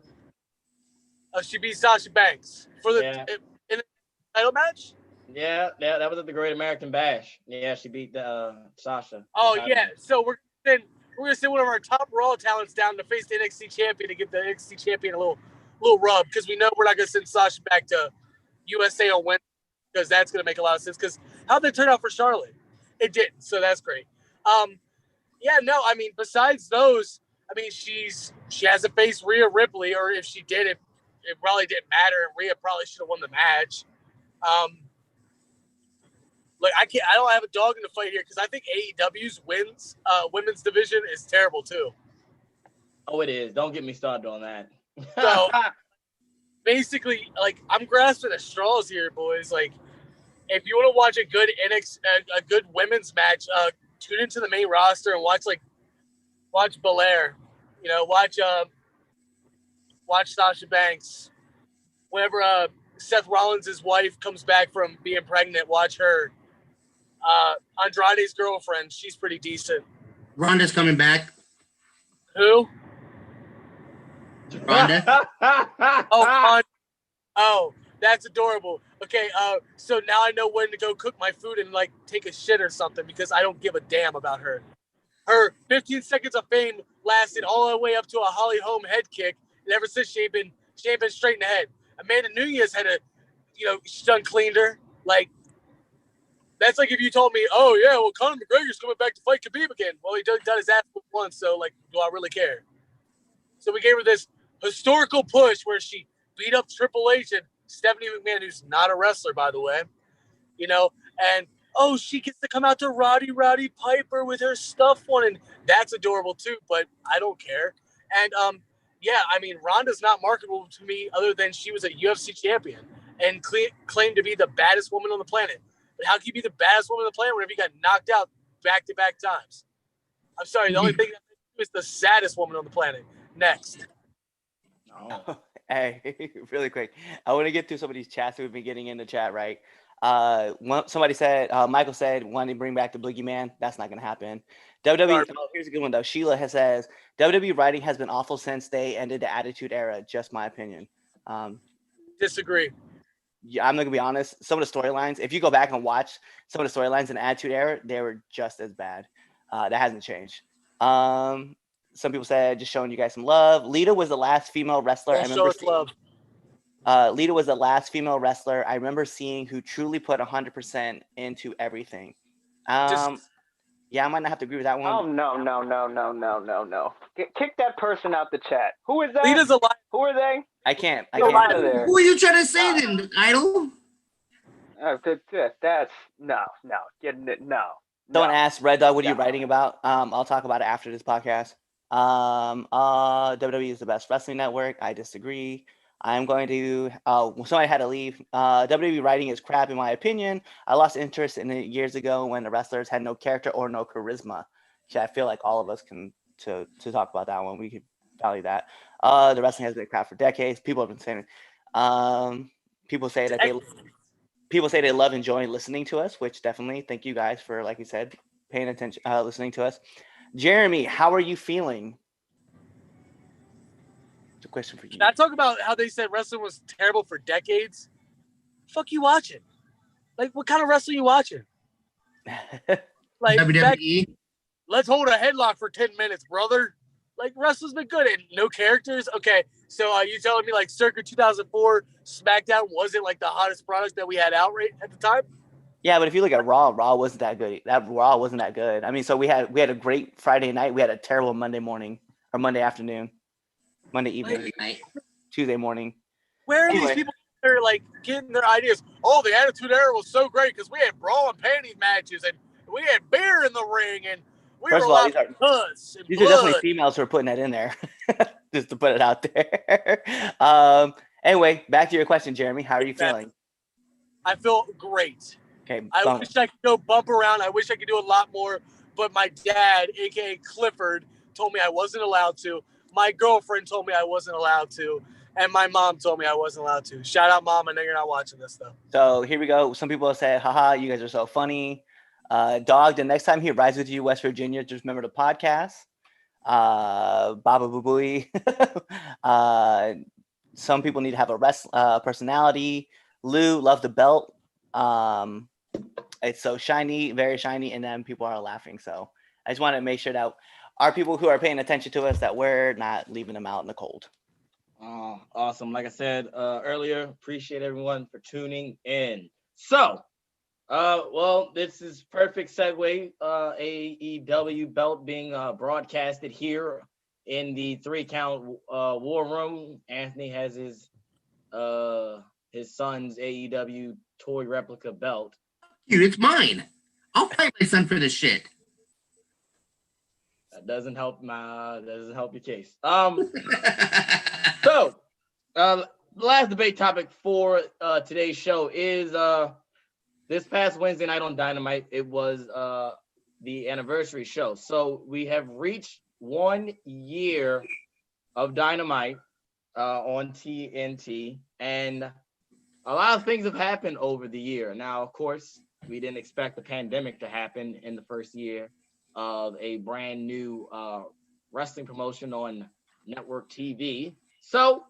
Oh, she beat Sasha Banks in the title match. Yeah, that was at the Great American Bash. Yeah, she beat Sasha. Oh yeah, so we're gonna send one of our top Raw talents down to face the NXT champion to give the NXT champion a little rub, because we know we're not gonna send Sasha back to USA on Wednesday, because that's gonna make a lot of sense. Because how'd they turn out for Charlotte? It didn't, so that's great. I mean, besides those, I mean, she hasn't faced Rhea Ripley, or if she did, it probably didn't matter, and Rhea probably should have won the match. I don't have a dog in the fight here, because I think AEW's women's division is terrible too. Oh, it is. Don't get me started on that. So basically, I'm grasping at straws here, boys. Like, if you want to watch a good a good women's match, tune into the main roster and watch Belair. Watch Sasha Banks. Whenever Seth Rollins' wife comes back from being pregnant, watch her. Andrade's girlfriend, she's pretty decent. Ronda's coming back. Who? Rhonda? Oh, that's adorable. Okay, so now I know when to go cook my food and like take a shit or something because I don't give a damn about her. Her 15 seconds of fame lasted all the way up to a Holly Holm head kick, and ever since she ain't been straight in the head. Amanda Nunez had she done cleaned her. Like, that's like if you told me, oh yeah, well Conor McGregor's coming back to fight Khabib again. Well, he done his ass once, so like, do I really care? So we gave her this historical push where she beat up Triple H and Stephanie McMahon, who's not a wrestler, by the way, and oh, she gets to come out to Roddy Piper with her stuff on, and that's adorable too, but I don't care. And yeah, I mean, Ronda's not marketable to me other than she was a UFC champion and claimed to be the baddest woman on the planet. But how can you be the baddest woman on the planet whenever you got knocked out back-to-back times? I'm sorry, the only thing that makes you is the saddest woman on the planet. Next. Oh. Hey, really quick. I want to get through some of these chats that we've been getting in the chat, right? Somebody said, Michael said, wanting to bring back the Boogeyman. That's not going to happen. WWE, here's a good one, though. Sheila says, WWE writing has been awful since they ended the Attitude Era. Just my opinion. Disagree. Yeah, I'm not going to be honest. Some of the storylines, if you go back and watch some of the storylines in Attitude Era, they were just as bad. That hasn't changed. Some people said, just showing you guys some love. Lita was the last female wrestler. Show us love. Lita was the last female wrestler I remember seeing who truly put 100% into everything. Yeah, I might not have to agree with that one. Oh, no. Kick that person out the chat. Who is that? Lita's alive. Who are they? I can't. Get out of there. Who are you trying to say then, Idol? That's no. Getting it, no. Someone no. asked, Red Dog, what are you No. writing about? I'll talk about it after this podcast. WWE is the best wrestling network. I disagree. I'm going to, somebody had to leave. WWE writing is crap, in my opinion. I lost interest in it years ago when the wrestlers had no character or no charisma. Yeah, I feel like all of us can, to talk about that one, we could value that. The wrestling has been crap for decades. People have been saying it. People say that they love enjoying listening to us, which definitely, thank you guys for, like you said, paying attention, listening to us. Jeremy, how are you feeling? It's a question for you. Can I talk about how they said wrestling was terrible for decades? Fuck you watching? Like, what kind of wrestling you watching? Like, WWE? let's hold a headlock for 10 minutes, brother. Like, wrestling's been good and no characters. Okay, so you telling me like circa 2004 SmackDown wasn't like the hottest product that we had out right at the time? Yeah, but if you look at Raw wasn't that good. Raw wasn't that good. I mean, so we had a great Friday night. We had a terrible Monday morning or Monday afternoon, Monday evening, Tuesday morning. Where are these people that are like getting their ideas? Oh, the Attitude Era was so great because we had bra and panties matches and we had beer in the ring and we First were of all, allowed to cuss and these blood. are definitely females who are putting that in there, just to put it out there. Anyway, back to your question, Jeremy. How are you feeling? I feel great. Okay. I wish I could go bump around. I wish I could do a lot more, but my dad, aka Clifford, told me I wasn't allowed to. My girlfriend told me I wasn't allowed to, and my mom told me I wasn't allowed to. Shout out, Mom. I know you're not watching this though. So here we go. Some people say, haha, you guys are so funny. Dog, the next time he rides with you, West Virginia, just remember the podcast. Baba Boo Booey. Some people need to have a personality. Lou, love the belt. It's so shiny, very shiny, and then people are laughing. So I just want to make sure that our people who are paying attention to us, that we're not leaving them out in the cold. Oh, awesome. Like I said earlier, appreciate everyone for tuning in. So, well, this is perfect segue. AEW belt being broadcasted here in the 3-count war room. Anthony has his son's AEW toy replica belt. Dude, it's mine. I'll fight my son for this shit. That doesn't help your case. So, the last debate topic for today's show is this past Wednesday night on Dynamite. It was the anniversary show. So we have reached 1 year of Dynamite on TNT, and a lot of things have happened over the year. Now, of course, we didn't expect the pandemic to happen in the first year of a brand new wrestling promotion on network TV. So,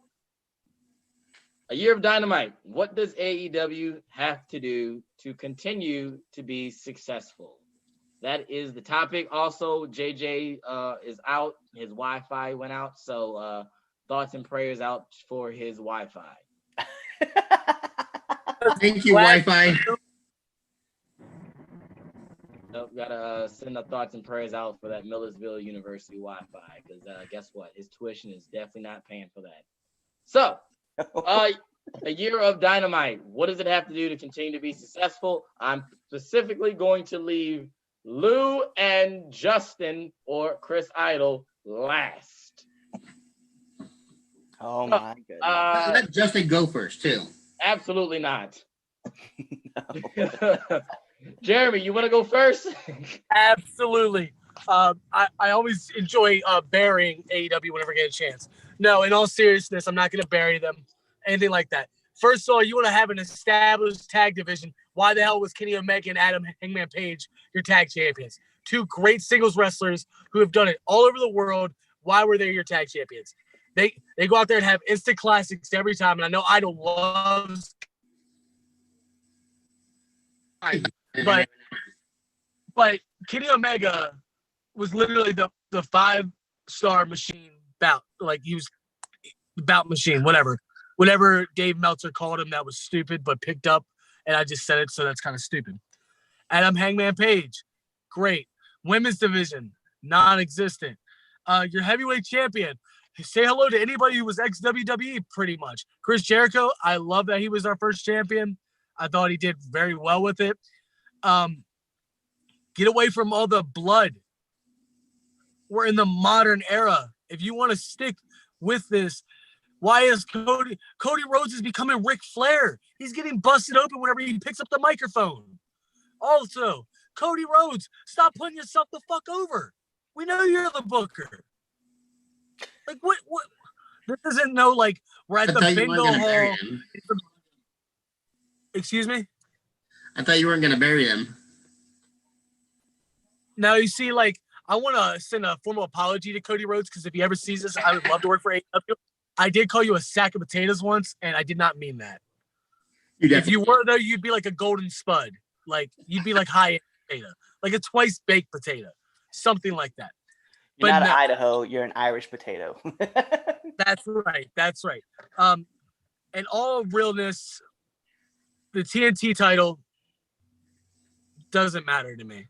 a year of Dynamite. What does AEW have to do to continue to be successful? That is the topic. Also, JJ is out. His Wi-Fi went out. So, thoughts and prayers out for his Wi-Fi. Thank you, Wi-Fi. Nope, gotta send the thoughts and prayers out for that Millersville University Wi-Fi, because guess what? His tuition is definitely not paying for that. So, a year of Dynamite. What does it have to do to continue to be successful? I'm specifically going to leave Lou and Justin or Chris Idol last. Oh my goodness. Let Justin go first too. Absolutely not. Jeremy, you want to go first? Absolutely. I always enjoy burying AEW whenever I get a chance. No, in all seriousness, I'm not going to bury them, anything like that. First of all, you want to have an established tag division. Why the hell was Kenny Omega and Adam Hangman Page your tag champions? Two great singles wrestlers who have done it all over the world. Why were they your tag champions? They go out there and have instant classics every time. And I know Idol loves, but Kenny Omega was literally the 5-star machine bout. Like, he was bout machine, whatever. Whatever Dave Meltzer called him, that was stupid, but picked up. And I just said it, so that's kind of stupid. Adam Hangman Page, great. Women's division, non-existent. Your heavyweight champion, say hello to anybody who was ex-WWE pretty much. Chris Jericho, I love that he was our first champion. I thought he did very well with it. Get away from all the blood. We're in the modern era. If you want to stick with this, why is Cody Rhodes is becoming Ric Flair? He's getting busted open whenever he picks up the microphone. Also, Cody Rhodes, stop putting yourself the fuck over. We know you're the booker. Like, what? This isn't no, like, we're at the bingo hall. Excuse me? I thought you weren't going to bury him. Now, you see, like, I want to send a formal apology to Cody Rhodes, because if he ever sees this, I would love to work for AEW. I did call you a sack of potatoes once, and I did not mean that. If you were, though, you'd be like a golden spud. Like, you'd be like high-end potato. Like a twice-baked potato. Something like that. You're not an Idaho, you're an Irish potato. That's right. That's right. In all realness, the TNT title doesn't matter to me.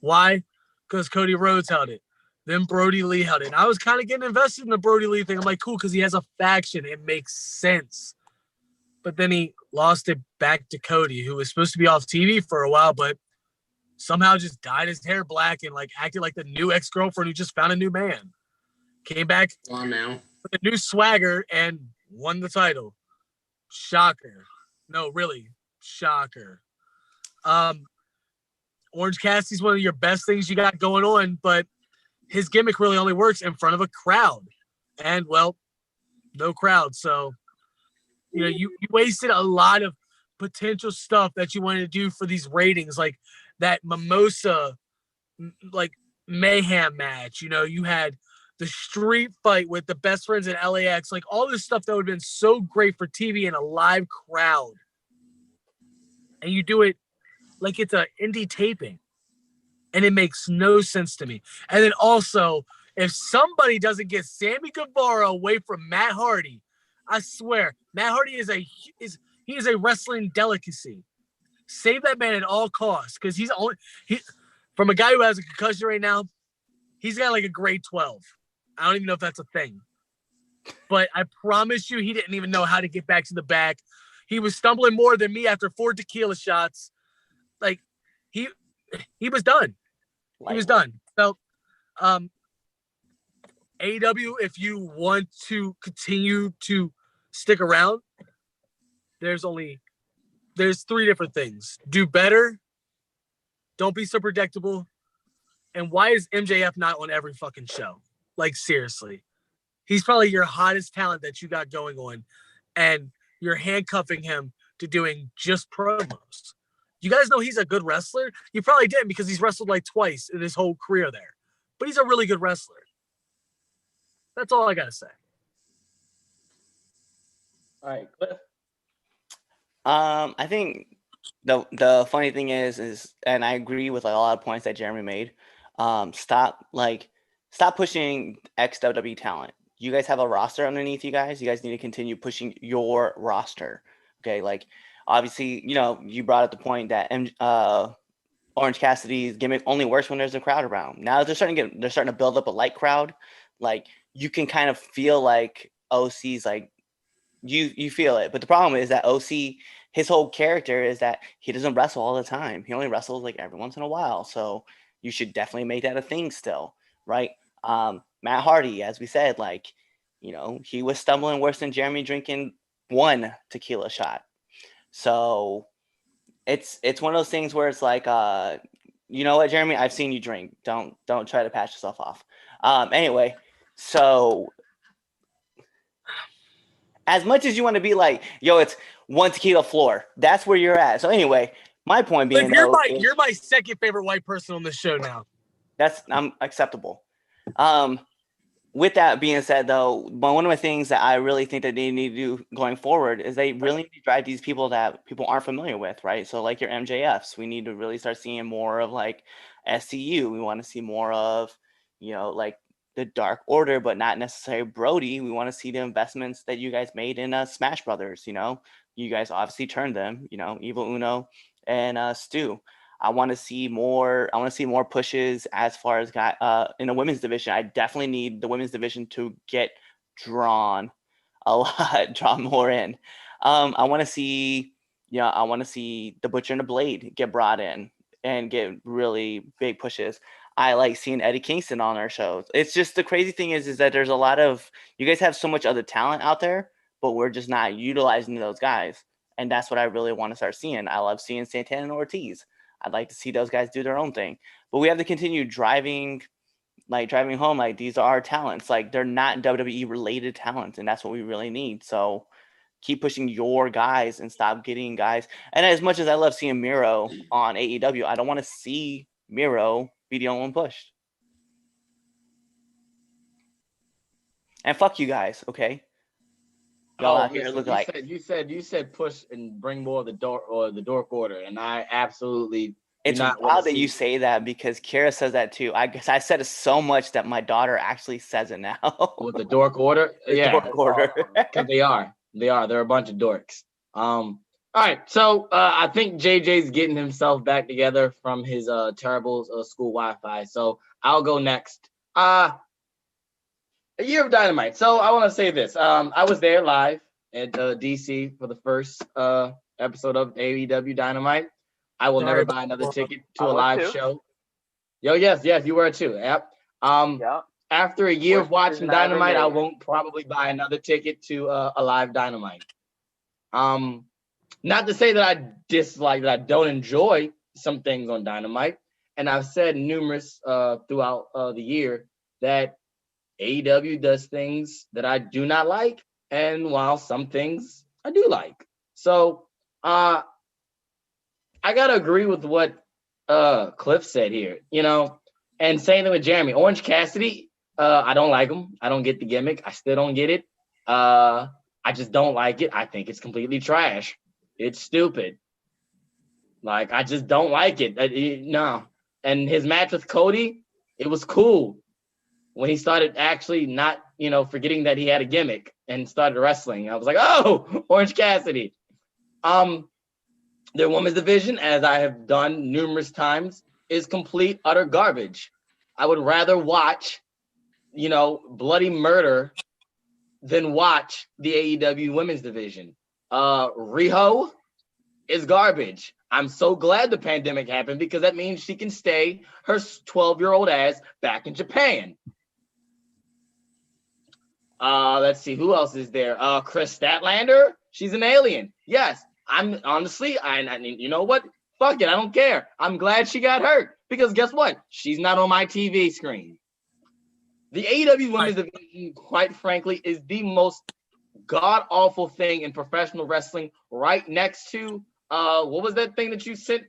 Why? Because Cody Rhodes held it. Then Brody Lee held it. And I was kind of getting invested in the Brody Lee thing. I'm like, cool, because he has a faction. It makes sense. But then he lost it back to Cody, who was supposed to be off TV for a while, but somehow just dyed his hair black and like acted like the new ex-girlfriend who just found a new man. Came back now with a new swagger and won the title. Shocker. No, really. Shocker. Orange Cassidy's one of your best things you got going on, but his gimmick really only works in front of a crowd. And, well, no crowd. So, you know, you wasted a lot of potential stuff that you wanted to do for these ratings, like that Mimosa, like, mayhem match. You know, you had the street fight with the best friends in LAX, like all this stuff that would have been so great for TV and a live crowd. And you do it like it's an indie taping. And it makes no sense to me. And then also, if somebody doesn't get Sammy Guevara away from Matt Hardy, I swear, Matt Hardy is a wrestling delicacy. Save that man at all costs, because from a guy who has a concussion right now, he's got like a grade 12. I don't even know if that's a thing. But I promise you, he didn't even know how to get back to the back. He was stumbling more than me after 4 tequila shots. Like, he was done. He was done. So, AEW, if you want to continue to stick around, there's 3 different things. Do better. Don't be so predictable. And why is MJF not on every fucking show? Like, seriously. He's probably your hottest talent that you got going on. And you're handcuffing him to doing just promos. You guys know he's a good wrestler? You probably didn't, because he's wrestled like twice in his whole career there. But he's a really good wrestler. That's all I gotta say. All right, Cliff. I think the funny thing is, and I agree with like, a lot of points that Jeremy made. Stop pushing ex-WWE talent. You guys have a roster underneath you guys. You guys need to continue pushing your roster. Okay, like obviously, you brought up the point that Orange Cassidy's gimmick only works when there's a crowd around. Now they're starting to build up a light crowd. Like you can kind of feel like OC's like you feel it. But the problem is that OC, his whole character is that he doesn't wrestle all the time. He only wrestles like every once in a while. So you should definitely make that a thing still, right? Matt Hardy, as we said, like, he was stumbling worse than Jeremy drinking one tequila shot. So it's one of those things where it's like, you know what, Jeremy, I've seen you drink. Don't try to patch yourself off. Anyway, so as much as you want to be like, yo, it's one tequila floor, that's where you're at. So anyway, my point being, You're my second favorite white person on this show now. That's acceptable. With that being said, though, one of the things that I really think that they need to do going forward is they really need to drive these people that people aren't familiar with, right? So like your MJFs, we need to really start seeing more of like SCU. We want to see more of, like the Dark Order, but not necessarily Brody. We want to see the investments that you guys made in Smash Brothers. You guys obviously turned them. Evil Uno and Stu. I want to see more. I want to see more pushes as far as in the women's division. I definitely need the women's division to get drawn a lot, draw more in. I want to see, I want to see the Butcher and the Blade get brought in and get really big pushes. I like seeing Eddie Kingston on our shows. It's just the crazy thing is that there's a lot of, you guys have so much other talent out there, but we're just not utilizing those guys. And that's what I really want to start seeing. I love seeing Santana and Ortiz. I'd like to see those guys do their own thing, but we have to continue driving home. Like these are our talents. Like they're not WWE related talents. And that's what we really need. So keep pushing your guys and stop getting guys. And as much as I love seeing Miro on AEW, I don't want to see Miro be the only one pushed. And fuck you guys. Okay. Y'all out here look like you said push and bring more of the Dark Order, and I absolutely. It's wild that you say that because Kira says that too. I guess I said it so much that my daughter actually says it now. With the Dark Order, Dark Order, because they're a bunch of dorks. All right, so I think JJ's getting himself back together from his terrible school Wi-Fi. So I'll go next. A year of Dynamite. So I want to say this. I was there live at DC for the first episode of AEW Dynamite. I will never buy another ticket to a live show. Yo, yes, you were too. Yep. After a year of watching Dynamite, I won't probably buy another ticket to a live Dynamite. Not to say that I dislike, that I don't enjoy some things on Dynamite. And I've said numerous throughout the year that AEW does things that I do not like, and while some things I do like. So I gotta agree with what Cliff said here, and same thing with Jeremy. Orange Cassidy, I don't like him. I don't get the gimmick. I still don't get it. I just don't like it. I think it's completely trash. It's stupid. Like, I just don't like it. No. And his match with Cody, it was cool. When he started actually not, forgetting that he had a gimmick and started wrestling, I was like, oh, Orange Cassidy. Their women's division, as I have done numerous times, is complete, utter garbage. I would rather watch, bloody murder than watch the AEW women's division. Riho is garbage. I'm so glad the pandemic happened because that means she can stay her 12-year-old ass back in Japan. Let's see, who else is there? Chris Statlander, she's an alien. Yes, I'm honestly, you know what? Fuck it, I don't care. I'm glad she got hurt because guess what? She's not on my TV screen. The AEW women's division, quite frankly, is the most god-awful thing in professional wrestling, right next to, what was that thing that you sent,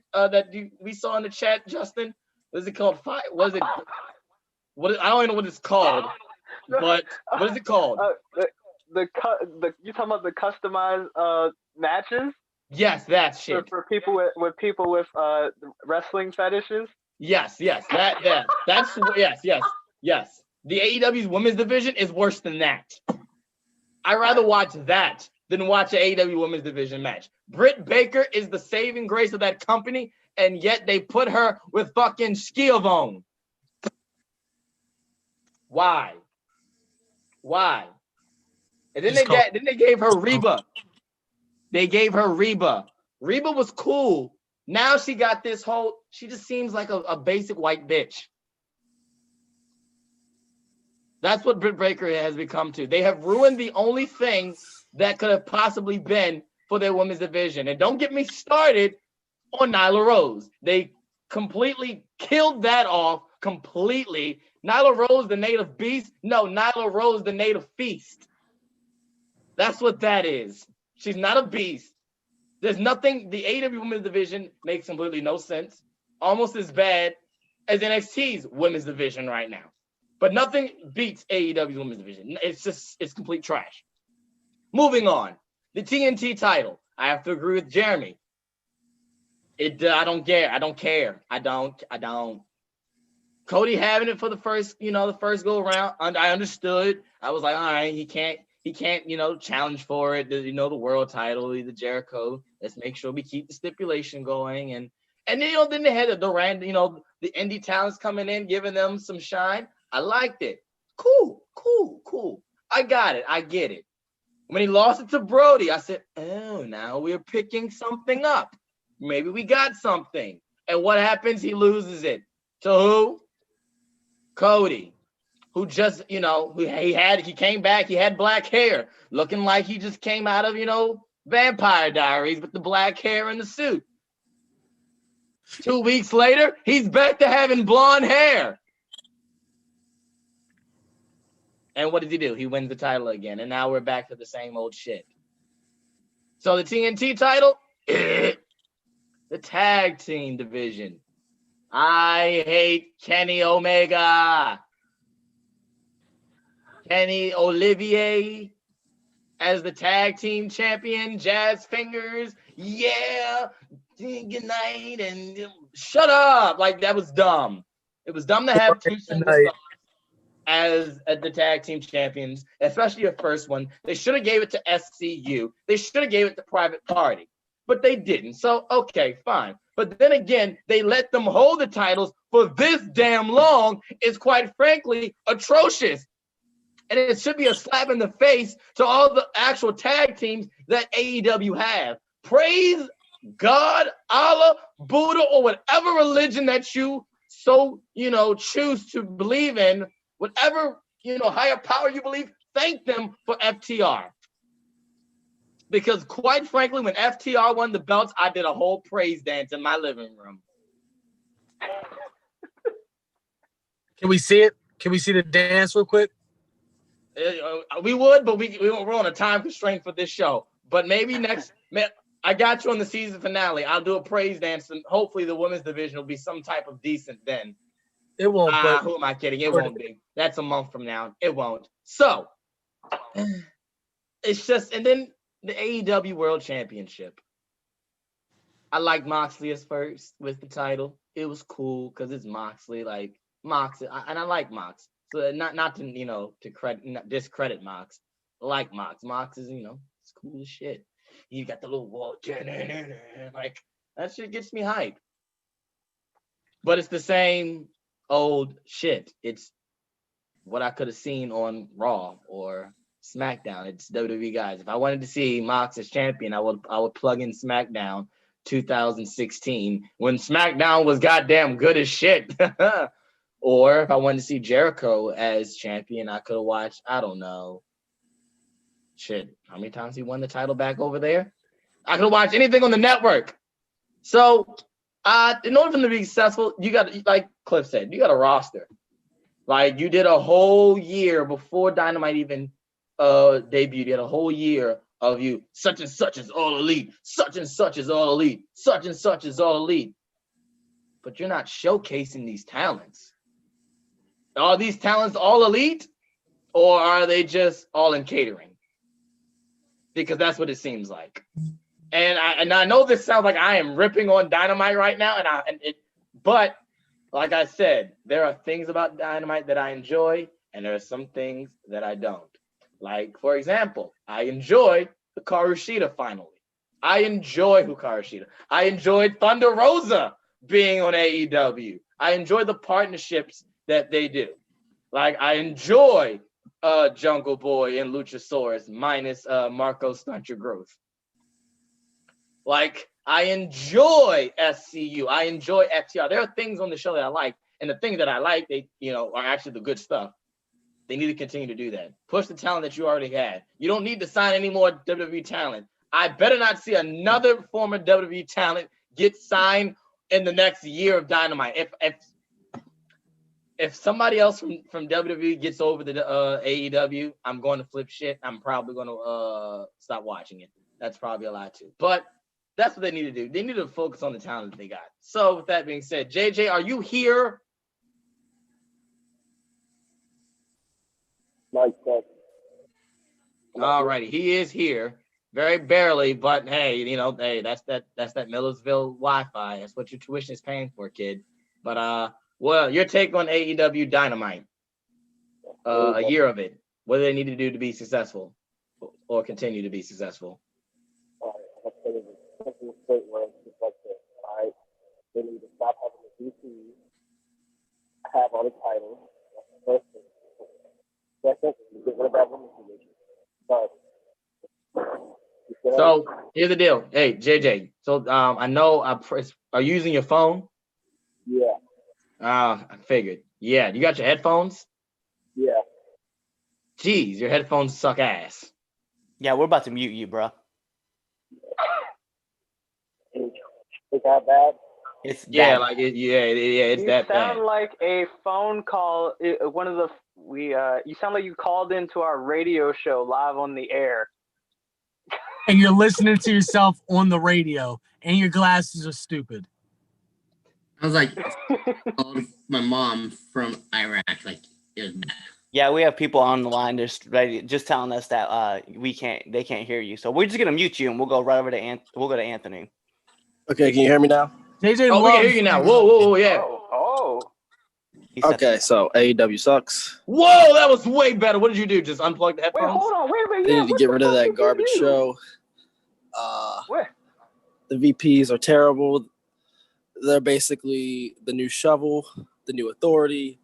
we saw in the chat, Justin? What is it called? I don't even know what it's called. But what is it called? The you talking about the customized matches Yes, that shit. for people with wrestling fetishes? Yes, that's yes. The AEW's women's division is worse than that. I'd rather watch that than watch an AEW women's division match. Britt Baker is the saving grace of that company, and yet they put her with fucking Schiavone. Why? And then they gave her Reba. They gave her Reba. Reba was cool. Now she got this whole. She just seems like a basic white bitch. That's what Britt Baker has become to. They have ruined the only thing that could have possibly been for their women's division. And don't get me started on Nyla Rose. They completely killed that off completely. Nyla Rose, the native beast? No, Nyla Rose, the native feast. That's what that is. She's not a beast. There's nothing, the AEW women's division makes completely no sense. Almost as bad as NXT's women's division right now. But nothing beats AEW's women's division. It's complete trash. Moving on. The TNT title. I have to agree with Jeremy. I don't care. I don't. Cody having it for the first go around. I understood. I was like, all right, he can't, challenge for it. The world title, the Jericho. Let's make sure we keep the stipulation going. And then they had the indie talents coming in, giving them some shine. I liked it. Cool. I got it. I get it. When he lost it to Brody, I said, oh, now we're picking something up. Maybe we got something. And what happens? He loses it. To who? Cody, who just, he came back. He had black hair, looking like he just came out of, Vampire Diaries with the black hair and the suit. 2 weeks later, he's back to having blonde hair. And what does he do? He wins the title again. And now we're back to the same old shit. So the TNT title, the tag team division. I hate Kenny Omega. Kenny Olivier as the tag team champion. Jazz Fingers. Yeah. Good night. And shut up. Like, that was dumb. It was dumb to have two superstars as the tag team champions, especially your first one. They should have gave it to SCU. They should have gave it to Private Party, but they didn't. So, okay, fine. But then again, they let them hold the titles for this damn long is quite frankly atrocious. And it should be a slap in the face to all the actual tag teams that AEW have. Praise God, Allah, Buddha, or whatever religion that you choose to believe in. Whatever, higher power you believe, thank them for FTR. Because quite frankly, when FTR won the belts, I did a whole praise dance in my living room. Can we see it? Can we see the dance real quick? We would, but we're on a time constraint for this show. But maybe next, I got you on the season finale. I'll do a praise dance, and hopefully the women's division will be some type of decent then. It won't. But who am I kidding? It won't be. That's a month from now. It won't. So it's just, and then the AEW World Championship. I like Moxley as first with the title. It was cool because it's Moxley, like Mox, and I like Mox. So not to discredit Mox. I like Mox. Mox is it's cool as shit. You got the little wall, like that shit gets me hype. But it's the same old shit. It's what I could have seen on Raw or SmackDown. It's WWE guys. If I wanted to see Mox as champion, I would plug in SmackDown 2016 when SmackDown was goddamn good as shit. Or if I wanted to see Jericho as champion, I could have watched, I don't know, shit, how many times he won the title back over there? I could have watched anything on the network. So in order for them to be successful, you got, like Cliff said, you got a roster. Like you did a whole year before Dynamite even debuted. You had a whole year of you, such and such is all elite, such and such is all elite, such and such is all elite. But you're not showcasing these talents. Are these talents all elite? Or are they just all in catering? Because that's what it seems like. And I know this sounds like I am ripping on Dynamite right now, but like I said, there are things about Dynamite that I enjoy, and there are some things that I don't. Like, for example, I enjoy Hikaru Shida finally. I enjoy Hikaru Shida. I enjoyed Thunder Rosa being on AEW. I enjoy the partnerships that they do. Like, I enjoy Jungle Boy and Luchasaurus minus Marco Stunt Your Growth. Like, I enjoy SCU. I enjoy FTR. There are things on the show that I like, and the things that I like, they are actually the good stuff. They need to continue to do that. Push the talent that you already had. You don't need to sign any more WWE talent. I better not see another former WWE talent get signed in the next year of Dynamite. If somebody else from WWE gets over the AEW, I'm going to flip shit. I'm probably going to stop watching it. That's probably a lie too. But that's what they need to do. They need to focus on the talent that they got. So with that being said, JJ, are you here? Like that. All righty, he is here, very barely, but hey, that's that Millersville Wi-Fi. That's what your tuition is paying for, kid. But well, your take on AEW Dynamite, a year of it. What do they need to do to be successful, or continue to be successful? Like I said, it's a simple straight where it's just like this. All right, they need to stop having the DC have all the titles. That's the first thing. Second, get rid of that women's division. But So here's the deal. Hey, JJ. So I know are you using your phone? yeah, I figured. Yeah, you got your headphones? yeah. Jeez, your headphones suck ass. Yeah, we're about to mute you, bro. Is that bad? It's Yeah, that. it's You that sound bad. like a phone call. You sound like you called into our radio show live on the air. And you're listening to yourself on the radio, and your glasses are stupid. I was like, called my mom from Iraq. Like, it was bad. Yeah, we have people on the line just telling us that they can't hear you. So we're just gonna mute you and we'll go right over to we'll go to Anthony. Okay, can you hear me now? JJ Oh, we can hear you now. Whoa, yeah. Oh. He said- Okay, so AEW sucks. Whoa, that was way better. What did you do? Just unplug the Wait, headphones? hold on. Wait. They Yeah, need to what get the rid of fuck that did you garbage do? show. What? The VPs are terrible. They're basically the new shovel, the new authority.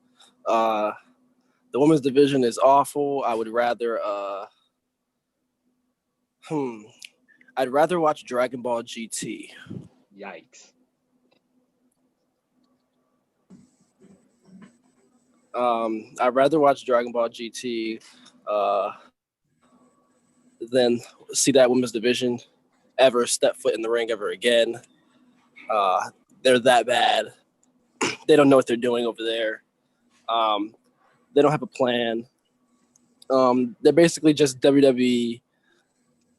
The women's division is awful. I would rather I'd rather watch Dragon Ball GT. Yikes. I'd rather watch Dragon Ball GT than see that women's division ever step foot in the ring ever again. They're that bad. They don't know what they're doing over there. They don't have a plan. They're basically just WWE,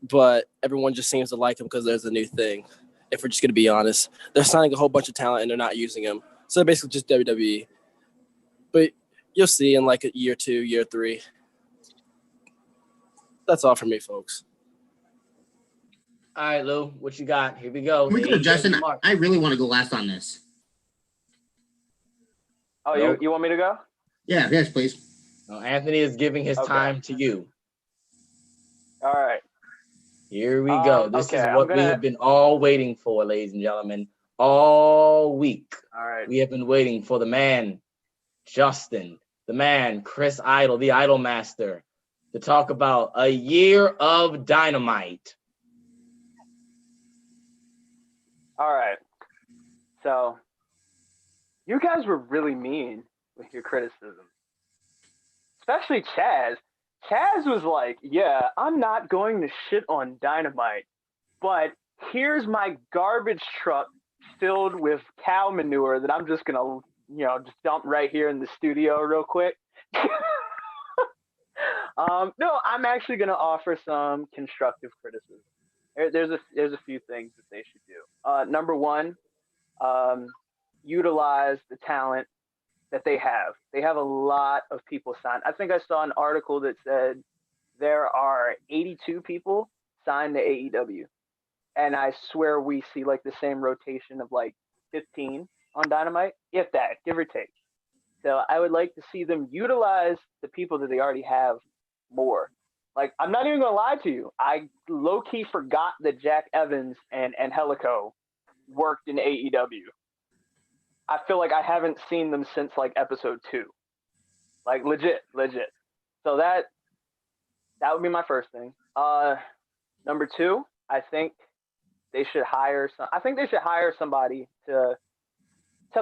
but everyone just seems to like them because there's a new thing. If we're just going to be honest, they're signing a whole bunch of talent and they're not using them. So they're basically just WWE. But you'll see in like a year 2, year 3. That's all for me, folks. All right, Lou, what you got? Here we go. Can we go to Justin? Mark. I really want to go last on this. Oh, Nope. you want me to go? Yeah, yes, please. No, Anthony is giving his Okay. time to you. All right. Here we go. This okay, is I'm what we gonna- have been all waiting for, ladies and gentlemen. All week. All right. We have been waiting for the man, Justin, the man, Chris Idol, the Idol Master, to talk about a year of Dynamite. All right. So, you guys were really mean with your criticism, especially Chaz. Chaz was like, yeah, I'm not going to shit on Dynamite, but here's my garbage truck filled with cow manure that I'm just going to, just dump right here in the studio real quick. No, I'm actually going to offer some constructive criticism. There's a few things that they should do. Number one, utilize the talent that they have. They have a lot of people signed. I think I saw an article that said there are 82 people signed to AEW. And I swear we see like the same rotation of like 15 on Dynamite, if that, give or take. So I would like to see them utilize the people that they already have more. Like, I'm not even gonna lie to you. I low-key forgot that Jack Evans and Angelico worked in AEW. I feel like I haven't seen them since like episode 2. Like legit. So that would be my first thing. Number 2, I think they should hire somebody to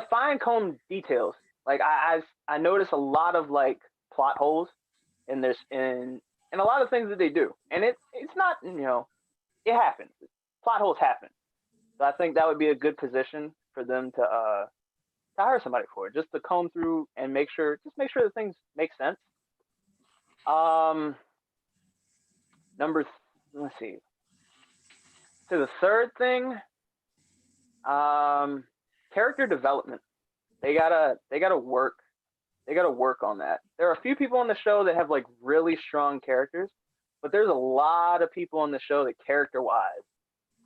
fine comb details. Like I notice a lot of like plot holes in a lot of things that they do, and it's not, it happens. Plot holes happen. So I think that would be a good position for them to hire somebody for, just to comb through and make sure that things make sense. Let's see. So the third thing, character development. They gotta work on that. There are a few people on the show that have like really strong characters, but there's a lot of people on the show that character-wise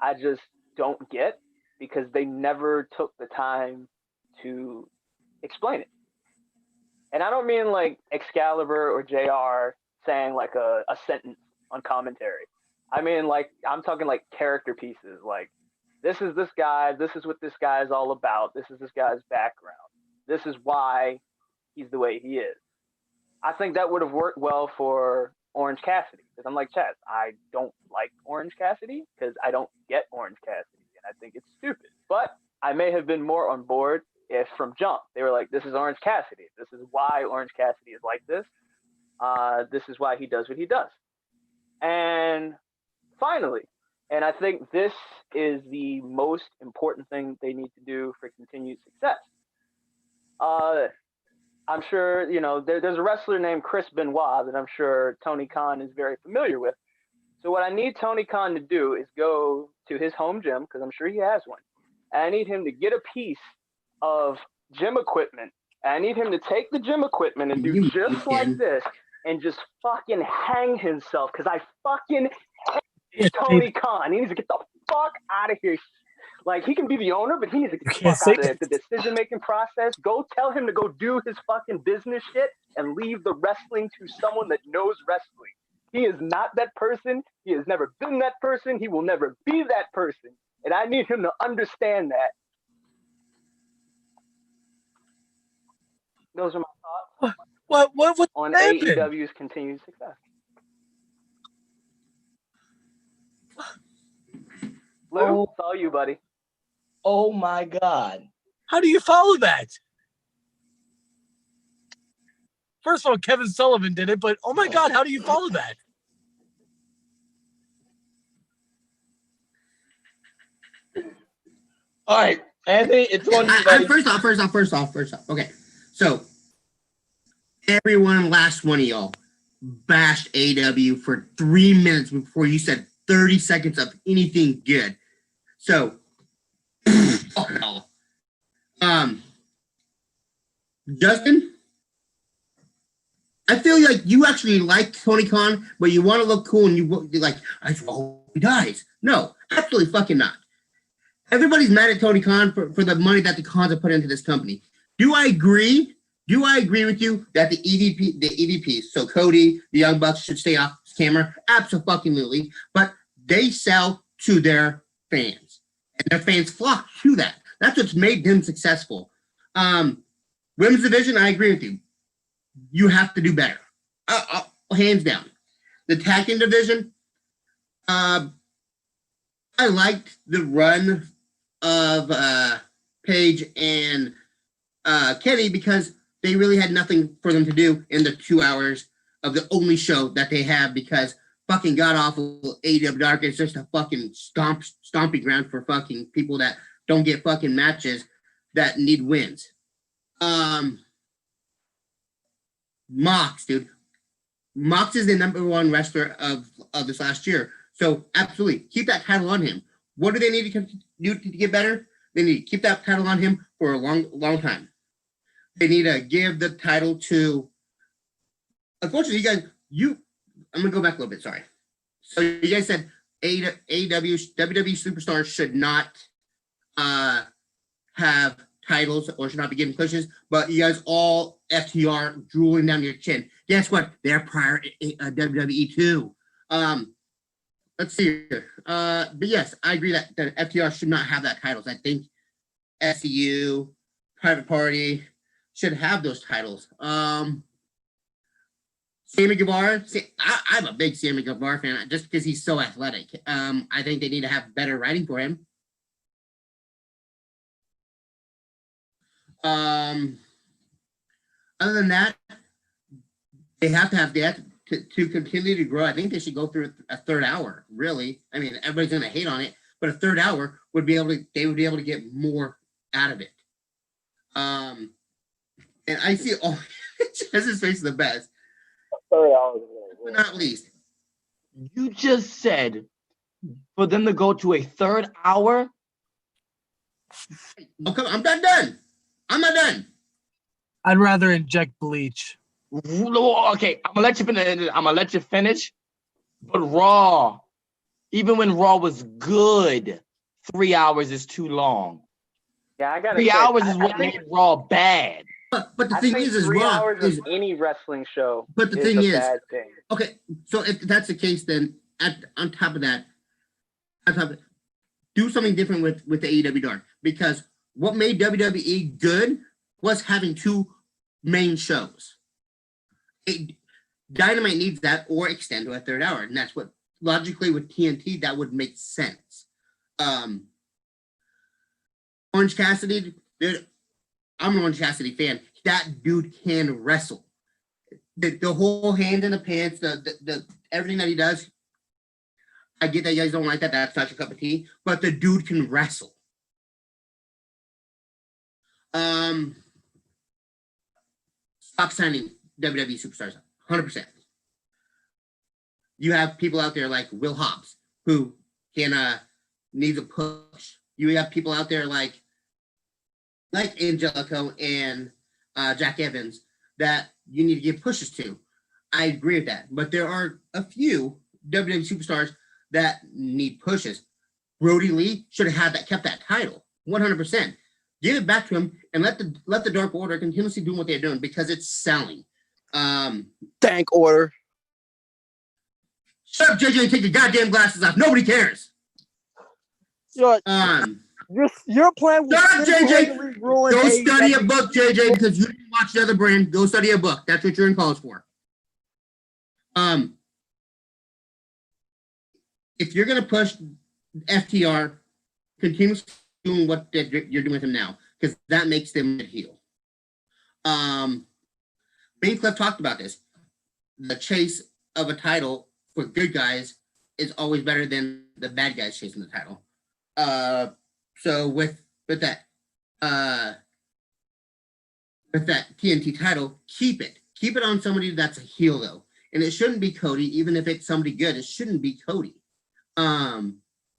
I just don't get, because they never took the time to explain it. And I don't mean like Excalibur or JR saying like a sentence on commentary. I mean, like, I'm talking like character pieces. Like, this is this guy. This is what this guy is all about. This is this guy's background. This is why he's the way he is. I think that would have worked well for Orange Cassidy, because I'm like, Chaz, I don't like Orange Cassidy because I don't get Orange Cassidy, and I think it's stupid. But I may have been more on board if from jump they were like, this is Orange Cassidy. This is why Orange Cassidy is like this. This is why he does what he does. And finally, and I think this is the most important thing they need to do for continued success. I'm sure, there's a wrestler named Chris Benoit that I'm sure Tony Khan is very familiar with. So what I need Tony Khan to do is go to his home gym, because I'm sure he has one. And I need him to get a piece of gym equipment. And I need him to take the gym equipment and do just like this and just fucking hang himself, because I fucking hate Tony Khan. He needs to get the fuck out of here. Like, he can be the owner, but he needs to get the fuck out of there. The decision-making process, go tell him to go do his fucking business shit and leave the wrestling to someone that knows wrestling. He is not that person. He has never been that person. He will never be that person. And I need him to understand that. Those are my thoughts. What on happened? AEW's continued success. Lou, it's all you, buddy. Oh my God. How do you follow that? First of all, Kevin Sullivan did it, but oh my God, how do you follow that? All right, Anthony, it's on you, buddy. First off. Okay, so everyone, last one of y'all, bashed AW for 3 minutes before you said 30 seconds of anything good. So, fuck it all. Justin, I feel like you actually like Tony Khan, but you want to look cool and you're like, I hope he dies. No, absolutely fucking not. Everybody's mad at Tony Khan for the money that the Khans have put into this company. Do I agree? Do I agree with you that the EVPs, so Cody, the Young Bucks, should stay off camera? Absolutely. But they sell to their fans, and their fans flock to that. That's what's made them successful. Women's division, I agree with you. You have to do better, hands down. The tag team division, I liked the run of Paige and Kenny, because they really had nothing for them to do in the 2 hours of the only show that they have, because fucking god-awful AEW Dark is just a fucking stomping ground for fucking people that don't get fucking matches that need wins. Mox, dude. Mox is the number one wrestler of this last year. So absolutely, keep that title on him. What do they need to do to get better? They need to keep that title on him for a long time. they need to give the title to. Unfortunately, you guys, I'm gonna go back a little bit. Sorry. So you guys said AEW WWE superstars should not have titles or should not be getting pushes, but you guys all FTR drooling down your chin. Guess what? They're prior WWE too. Let's see here. But yes, I agree that FTR should not have that titles. I think SCU, Private Party should have those titles. Sammy Guevara, I'm a big Sammy Guevara fan just because he's so athletic. I think they need to have better writing for him. Other than that, they have to continue to grow. I think they should go through a third hour. Really, I mean, everybody's gonna hate on it, but a third hour would be able to get more out of it. And I see Chess's face is the best. 30 hours. But not least, You just said for them to go to a third hour. oh, come on, I'm not done. I'm not done. I'd rather inject bleach. Okay, I'm gonna let you finish. But Raw, even when Raw was good, 3 hours is too long. Yeah, I got 3 hours is what made Raw bad. But the I thing think is 3 Raw hours is. of any wrestling show. But the is thing a is, bad thing. okay, so if that's the case, then on top of that, do something different with the AEW Dark, because what made WWE good was having two main shows. Dynamite needs that or extend to a third hour, and that's what logically with TNT that would make sense. Orange Cassidy, dude, I'm an Orange Cassidy fan. That dude can wrestle. The whole hand in the pants, the everything that he does. I get that you guys don't like that. That's not your cup of tea. But the dude can wrestle. Stop signing WWE superstars. 100%. You have people out there like Will Hobbs who can needs a push. You have people out there like Angelico and Jack Evans that you need to give pushes to. I agree with that. But there are a few WWE superstars that need pushes. Brody Lee should have kept that title 100%. Give it back to him and let the Dark Order continuously do what they're doing because it's selling. Tank Order. Shut up, JJ, and take your goddamn glasses off. Nobody cares. Your plan was Shut up, JJ. ruin Go study a AEW. book, JJ, because you didn't watch the other brand. Go study a book. That's what you're in college for. If you're gonna push FTR, continue doing what you're doing with him now, because that makes them a heel. Bane Cliff talked about this. The chase of a title for good guys is always better than the bad guys chasing the title. So with that TNT title, keep it on somebody that's a heel though, and it shouldn't be Cody. Even if it's somebody good, it shouldn't be Cody.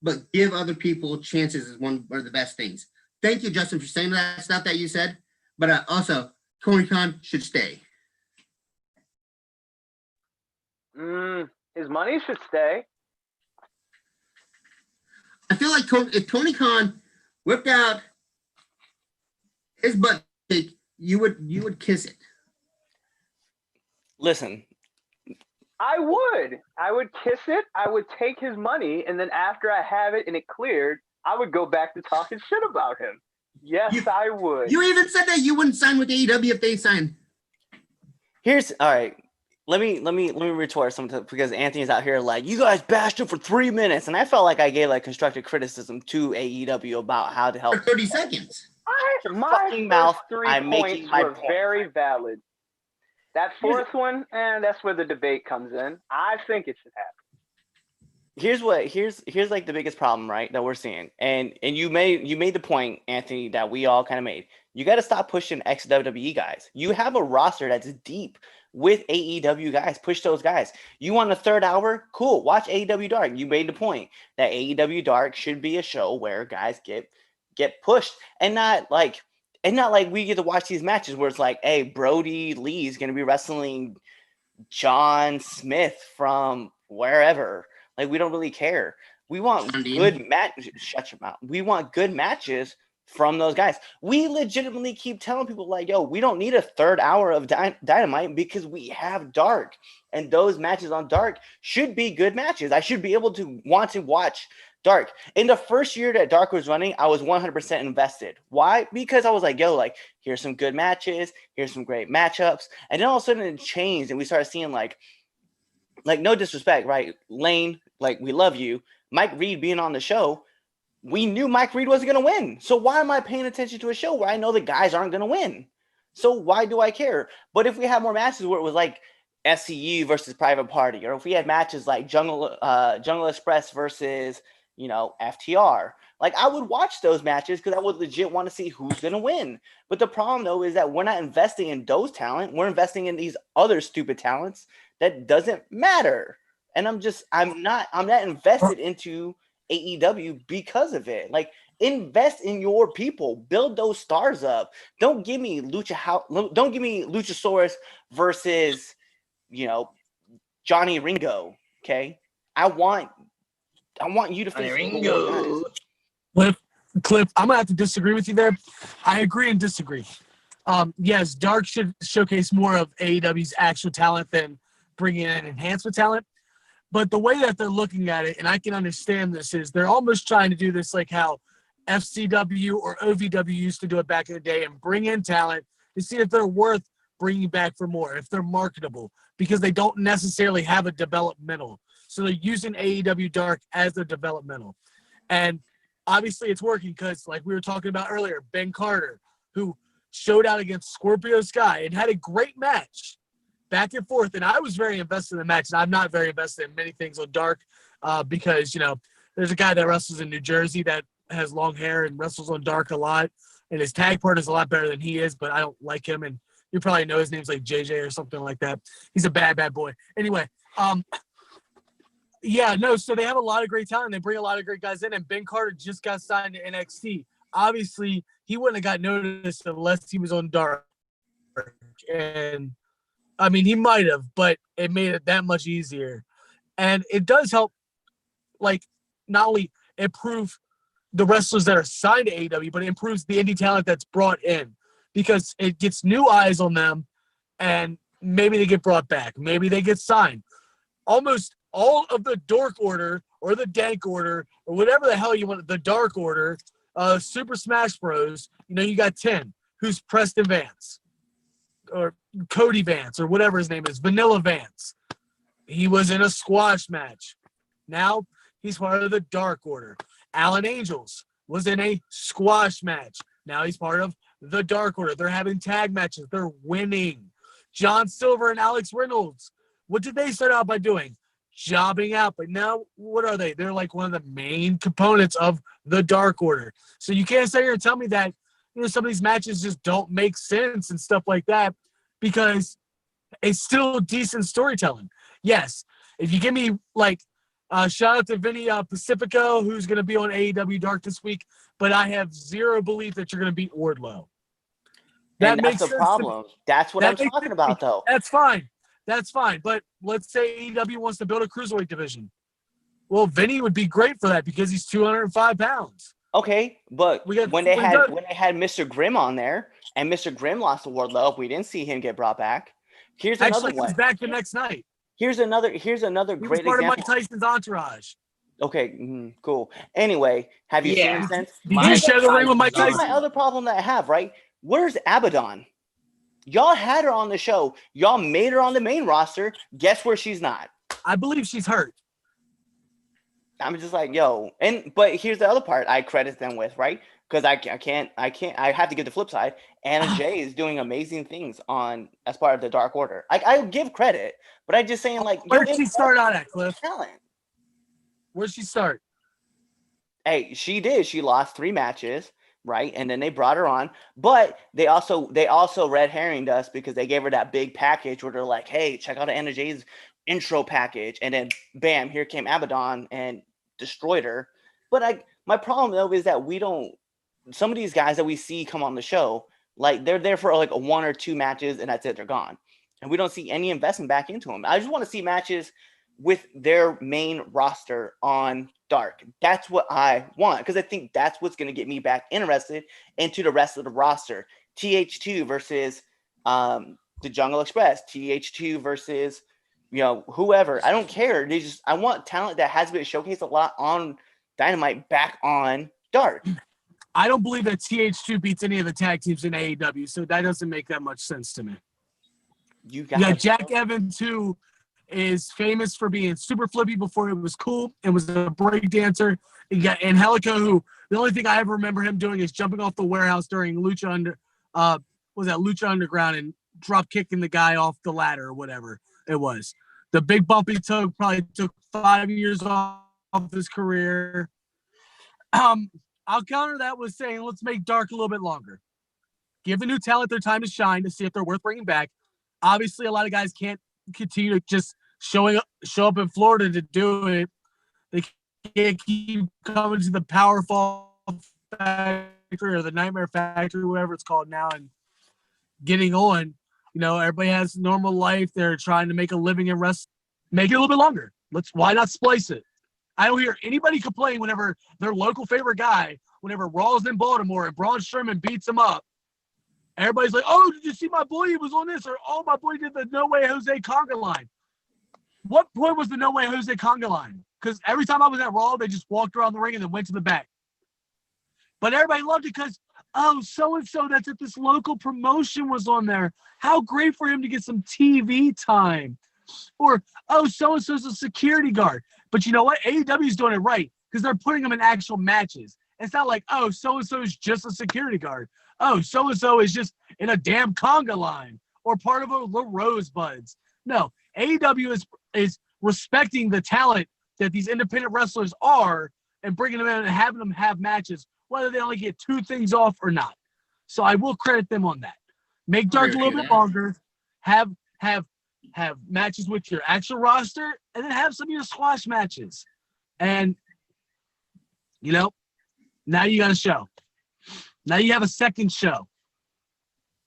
But give other people chances is one of the best things. Thank you, Justin, for saying that stuff that you said. But also, Tony Khan should stay. His money should stay. I feel like if Tony Khan whipped out his butt cake, you would kiss it. Listen, I would kiss it. I would take his money, and then after I have it and it cleared, I would go back to talking shit about him. Yes, I would. You even said that you wouldn't sign with AEW if they signed. all right. Let me retort something because Anthony's out here like, you guys bashed him for 3 minutes, and I felt like I gave like constructive criticism to AEW about how to help. For 30 seconds. My fucking mouth. three I'm making points my were point. very valid. That fourth one, and that's where the debate comes in. I think it should happen. Here's like the biggest problem, right, that we're seeing. And you made the point, Anthony, that we all kind of made. You got to stop pushing ex-WWE guys. You have a roster that's deep with AEW guys. Push those guys. You want a third hour? Cool. Watch AEW Dark. You made the point that AEW Dark should be a show where guys get pushed and not like And not like we get to watch these matches where it's like, hey, Brody Lee is going to be wrestling John Smith from wherever. Like, we don't really care. We want good matches. Shut your mouth. We want good matches from those guys. We legitimately keep telling people like, yo, we don't need a third hour of Dynamite because we have Dark. And those matches on Dark should be good matches. I should be able to want to watch Dark. In the first year that Dark was running, I was 100% invested. Why? Because I was like, yo, like, here's some good matches. Here's some great matchups. And then all of a sudden it changed and we started seeing like no disrespect, right? Lane, like, we love you. Mike Reed being on the show, we knew Mike Reed wasn't going to win. So why am I paying attention to a show where I know the guys aren't going to win? So why do I care? But if we had more matches where it was like SCU versus Private Party, or if we had matches like Jungle Express versus, you know, FTR, like, I would watch those matches because I would legit want to see who's going to win. But the problem, though, is that we're not investing in those talent. We're investing in these other stupid talents that doesn't matter. And I'm not invested into AEW because of it. Like, invest in your people, build those stars up. Don't give me Luchasaurus versus, you know, Johnny Ringo. Okay, I want you to face Ringo. Cliff, I'm gonna have to disagree with you there. I agree and disagree. Yes, Dark should showcase more of AEW's actual talent than bringing in enhancement talent. But the way that they're looking at it, and I can understand this, is they're almost trying to do this like how FCW or OVW used to do it back in the day and bring in talent to see if they're worth bringing back for more, if they're marketable, because they don't necessarily have a developmental. So they're using AEW Dark as their developmental. And obviously it's working because, like we were talking about earlier, Ben Carter, who showed out against Scorpio Sky and had a great match. Back and forth, and I was very invested in the match, and I'm not very invested in many things on Dark because, you know, there's a guy that wrestles in New Jersey that has long hair and wrestles on Dark a lot, and his tag partner is a lot better than he is, but I don't like him, and you probably know his name's like JJ or something like that. He's a bad boy. Anyway, so they have a lot of great talent. They bring a lot of great guys in, and Ben Carter just got signed to NXT. Obviously, he wouldn't have got noticed unless he was on Dark, and I mean, he might have, but it made it that much easier. And it does help, like, not only improve the wrestlers that are signed to AEW, but it improves the indie talent that's brought in because it gets new eyes on them, and maybe they get brought back. Maybe they get signed. Almost all of the Dork Order or the Dank Order or whatever the hell you want, the Dark Order, Super Smash Bros., you know, you got 10, who's Preston Vance. Or Cody Vance, or whatever his name is, Vanilla Vance. He was in a squash match. Now he's part of the Dark Order. Alan Angels was in a squash match. Now he's part of the Dark Order. They're having tag matches. They're winning. John Silver and Alex Reynolds. What did they start out by doing? Jobbing out. But now what are they? They're like one of the main components of the Dark Order. So you can't sit here and tell me that, you know, some of these matches just don't make sense and stuff like that because it's still decent storytelling. Yes, if you give me, like, shout out to Vinny Pacifico, who's going to be on AEW Dark this week, but I have zero belief that you're going to beat Wardlow. That makes the problem. That's what I'm talking about, though. That's fine. But let's say AEW wants to build a cruiserweight division. Well, Vinny would be great for that because he's 205 pounds. Okay, but when they had Mr. Grimm on there, and Mr. Grimm lost to Wardlow, we didn't see him get brought back. Here's another one. He's back the next night. Here's another great example. He was part of Mike Tyson's entourage. Okay, cool. Anyway, have you seen him since? Did you share the ring with Mike Tyson? My other problem that I have, right? Where's Abaddon? Y'all had her on the show. Y'all made her on the main roster. Guess where she's not? I believe she's hurt. I'm just like, yo, but here's the other part I credit them with, right? Because I have to give the flip side. Anna Jay is doing amazing things as part of the Dark Order. I give credit, but I just saying, like, where'd she start out at, Cliff? Talent. Where'd she start? Hey, she did. She lost 3 matches, right? And then they brought her on, but they also red herringed us because they gave her that big package where they're like, hey, check out Anna Jay's intro package, and then bam, here came Abaddon and destroyed her. But my problem though is that some of these guys that we see come on the show, Like they're there for like a 1 or 2 matches and that's it, they're gone. And we don't see any investment back into them. I just want to see matches with their main roster on Dark. That's what I want, because I think that's what's going to get me back interested into the rest of the roster. TH2 versus the Jungle Express, TH2 versus whoever. I don't care. I want talent that has been showcased a lot on Dynamite back on Dark. I don't believe that TH2 beats any of the tag teams in AEW, so that doesn't make that much sense to me. You got Jack Evans, who is famous for being super flippy before it was cool and was a break dancer. You got Angelico, who the only thing I ever remember him doing is jumping off the warehouse during Lucha Underground and drop kicking the guy off the ladder or whatever it was. The big bump he took probably took 5 years off his career. I'll counter that with saying let's make Dark a little bit longer. Give the new talent their time to shine to see if they're worth bringing back. Obviously, a lot of guys can't continue to just show up in Florida to do it. They can't keep coming to the Powerful Factory or the Nightmare Factory, whatever it's called now, and getting on. Everybody has normal life. They're trying to make a living in wrestling. Make it a little bit longer. Why not splice it? I don't hear anybody complain whenever their local favorite guy, whenever Raw's in Baltimore and Braun Strowman beats him up. Everybody's like, oh, did you see my boy? He was on this. Or, oh, my boy did the No Way Jose conga line. What point was the No Way Jose conga line? Because every time I was at Raw, they just walked around the ring and then went to the back. But everybody loved it because, oh, so-and-so that's at this local promotion was on there. How great for him to get some TV time. Or, oh, so-and-so's a security guard. But you know what? AEW is doing it right because they're putting them in actual matches. It's not like, oh, so-and-so is just a security guard. Oh, so-and-so is just in a damn conga line or part of the Rosebuds. No, AEW is respecting the talent that these independent wrestlers are and bringing them in and having them have matches, whether they only get 2 things off or not. So I will credit them on that. Make Dark a little bit longer. Have matches with your actual roster, and then have some of your squash matches. And, now you got a show. Now you have a second show.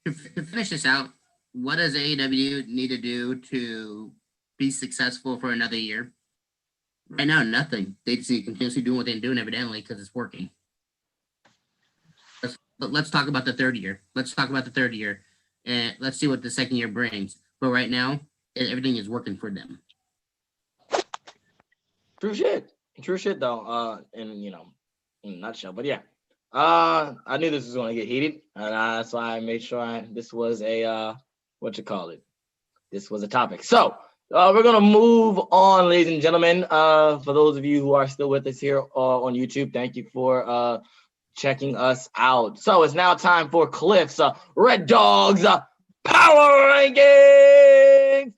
To finish this out, what does AEW need to do to be successful for another year? Right now, nothing. They just continuously doing what they're doing evidently because it's working. Let's talk about the third year. And let's see what the second year brings. But right now, everything is working for them. True shit though. In a nutshell. But yeah, I knew this was going to get heated, and that's why I made sure this was a this was a topic. So we're gonna move on, ladies and gentlemen. For those of you who are still with us here on YouTube, thank you for checking us out. So it's now time for Cliff's Red Dogs Power Rankings.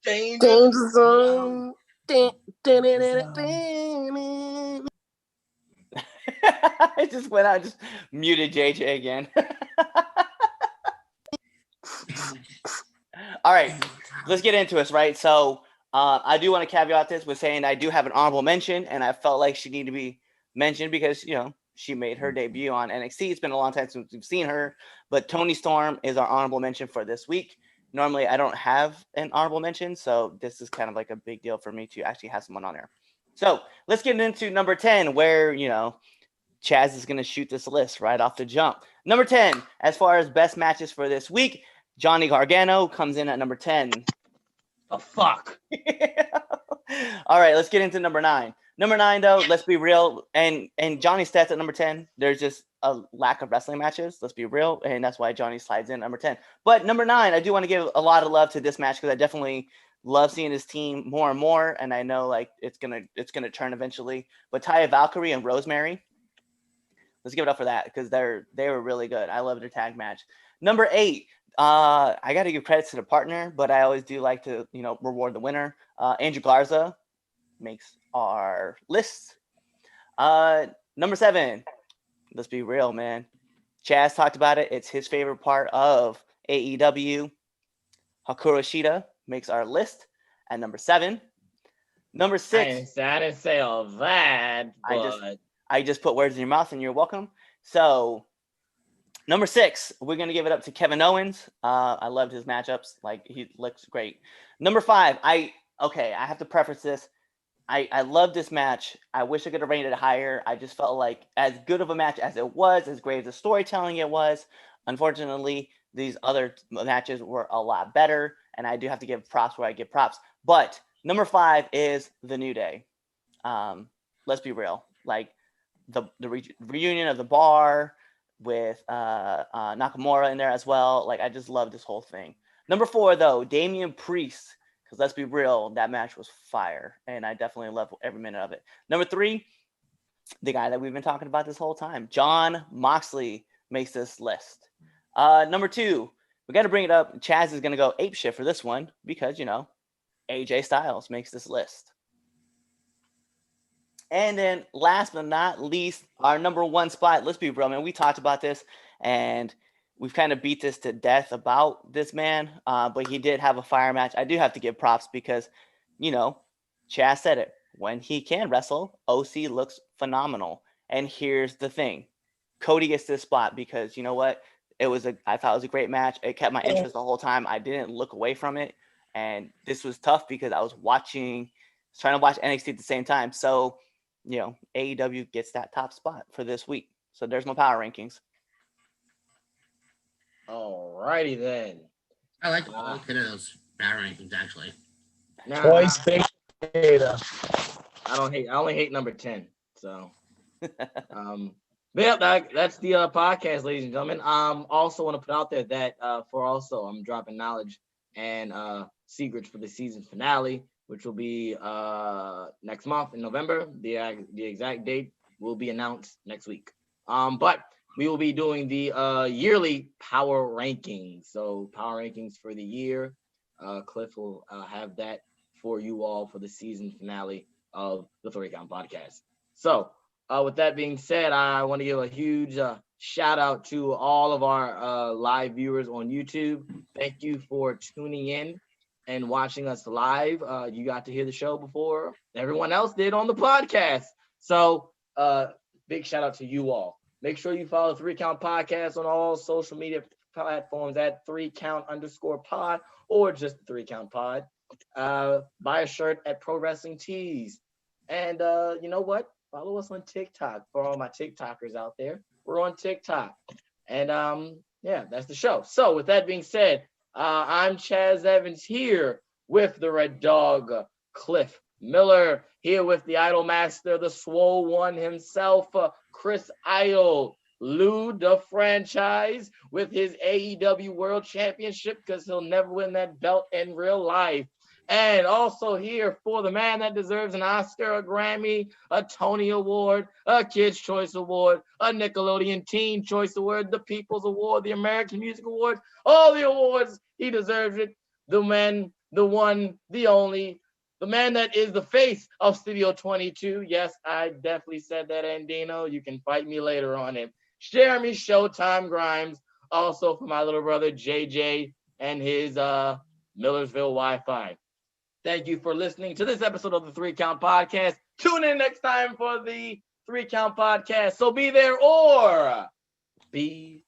Danger Zone. I just went out, just muted JJ again. All right, let's get into this, right? So I do want to caveat this with saying I do have an honorable mention, and I felt like she needed to be mentioned because, she made her debut on NXT. It's been a long time since we've seen her, but Toni Storm is our honorable mention for this week. Normally, I don't have an honorable mention, so this is kind of like a big deal for me to actually have someone on there. So let's get into number 10, where, Chaz is going to shoot this list right off the jump. Number 10, as far as best matches for this week, Johnny Gargano comes in at number 10. Oh, fuck. All right, let's get into number 9. Number 9, though, let's be real. And Johnny's stats at number 10, there's just a lack of wrestling matches. Let's be real. And that's why Johnny slides in number 10. But number 9, I do want to give a lot of love to this match because I definitely love seeing this team more and more. And I know it's gonna turn eventually. But Taya Valkyrie and Rosemary, let's give it up for that because they were really good. I love their tag match. Number 8, I got to give credit to the partner, but I always do like to reward the winner. Andrew Garza makes our list. Number 7, let's be real, man. Chaz talked about it. It's his favorite part of AEW. Hikaru Shida makes our list at number 7. Number 6. I didn't say all that, but I just put words in your mouth, and you're welcome. So number 6, we're going to give it up to Kevin Owens. I loved his matchups. Like, he looks great. Number 5, I have to preface this. I love this match. I wish I could have rated it higher. I just felt like as good of a match as it was, as great as the storytelling it was, unfortunately, these other matches were a lot better, and I do have to give props where I give props. But number 5 is The New Day. Let's be real. Like, the reunion of the Bar with Nakamura in there as well. Like, I just love this whole thing. Number 4, though, Damian Priest. Because let's be real, that match was fire, and I definitely love every minute of it. Number 3, the guy that we've been talking about this whole time, Jon Moxley, makes this list. Number 2, we got to bring it up. Chaz is going to go apeshit for this one because, AJ Styles makes this list. And then last but not least, our number 1 spot, let's be real, man. We talked about this, and we've kind of beat this to death about this man, but he did have a fire match. I do have to give props because, Chaz said it. When he can wrestle, OC looks phenomenal. And here's the thing. Cody gets this spot because, you know what? I thought it was a great match. It kept my interest the whole time. I didn't look away from it. And this was tough because I was trying to watch NXT at the same time. So, AEW gets that top spot for this week. So there's my power rankings. Alrighty then. I like all of those power rankings actually. Twice data. I only hate number 10. So that's the podcast, ladies and gentlemen. Also want to put out there that I'm dropping knowledge and secrets for the season finale, which will be next month in November. The exact date will be announced next week. But we will be doing the yearly power rankings. So power rankings for the year. Cliff will have that for you all for the season finale of the 3 Count Podcast. So with that being said, I want to give a huge shout out to all of our live viewers on YouTube. Thank you for tuning in and watching us live. You got to hear the show before everyone else did on the podcast. So big shout out to you all. Make sure you follow 3 Count Podcast on all social media platforms at 3count_pod or just 3 Count Pod. Buy a shirt at Pro Wrestling Tees. And you know what? Follow us on TikTok for all my TikTokers out there. We're on TikTok. And that's the show. So with that being said, I'm Chaz Evans here with the Red Dog, Cliff Miller, here with the Idol Master, the Swole One himself, Chris Idol, Lou the Franchise with his AEW World Championship because he'll never win that belt in real life. And also here for the man that deserves an Oscar, a Grammy, a Tony Award, a Kids' Choice Award, a Nickelodeon Teen Choice Award, the People's Award, the American Music Award, all the awards, he deserves it. The man, the one, the only, the man that is the face of Studio 22. Yes, I definitely said that, Andino. You can fight me later on it. Jeremy Showtime Grimes, also for my little brother JJ and his Millersville Wi-Fi. Thank you for listening to this episode of the 3 Count Podcast. Tune in next time for the 3 Count Podcast. So be there or be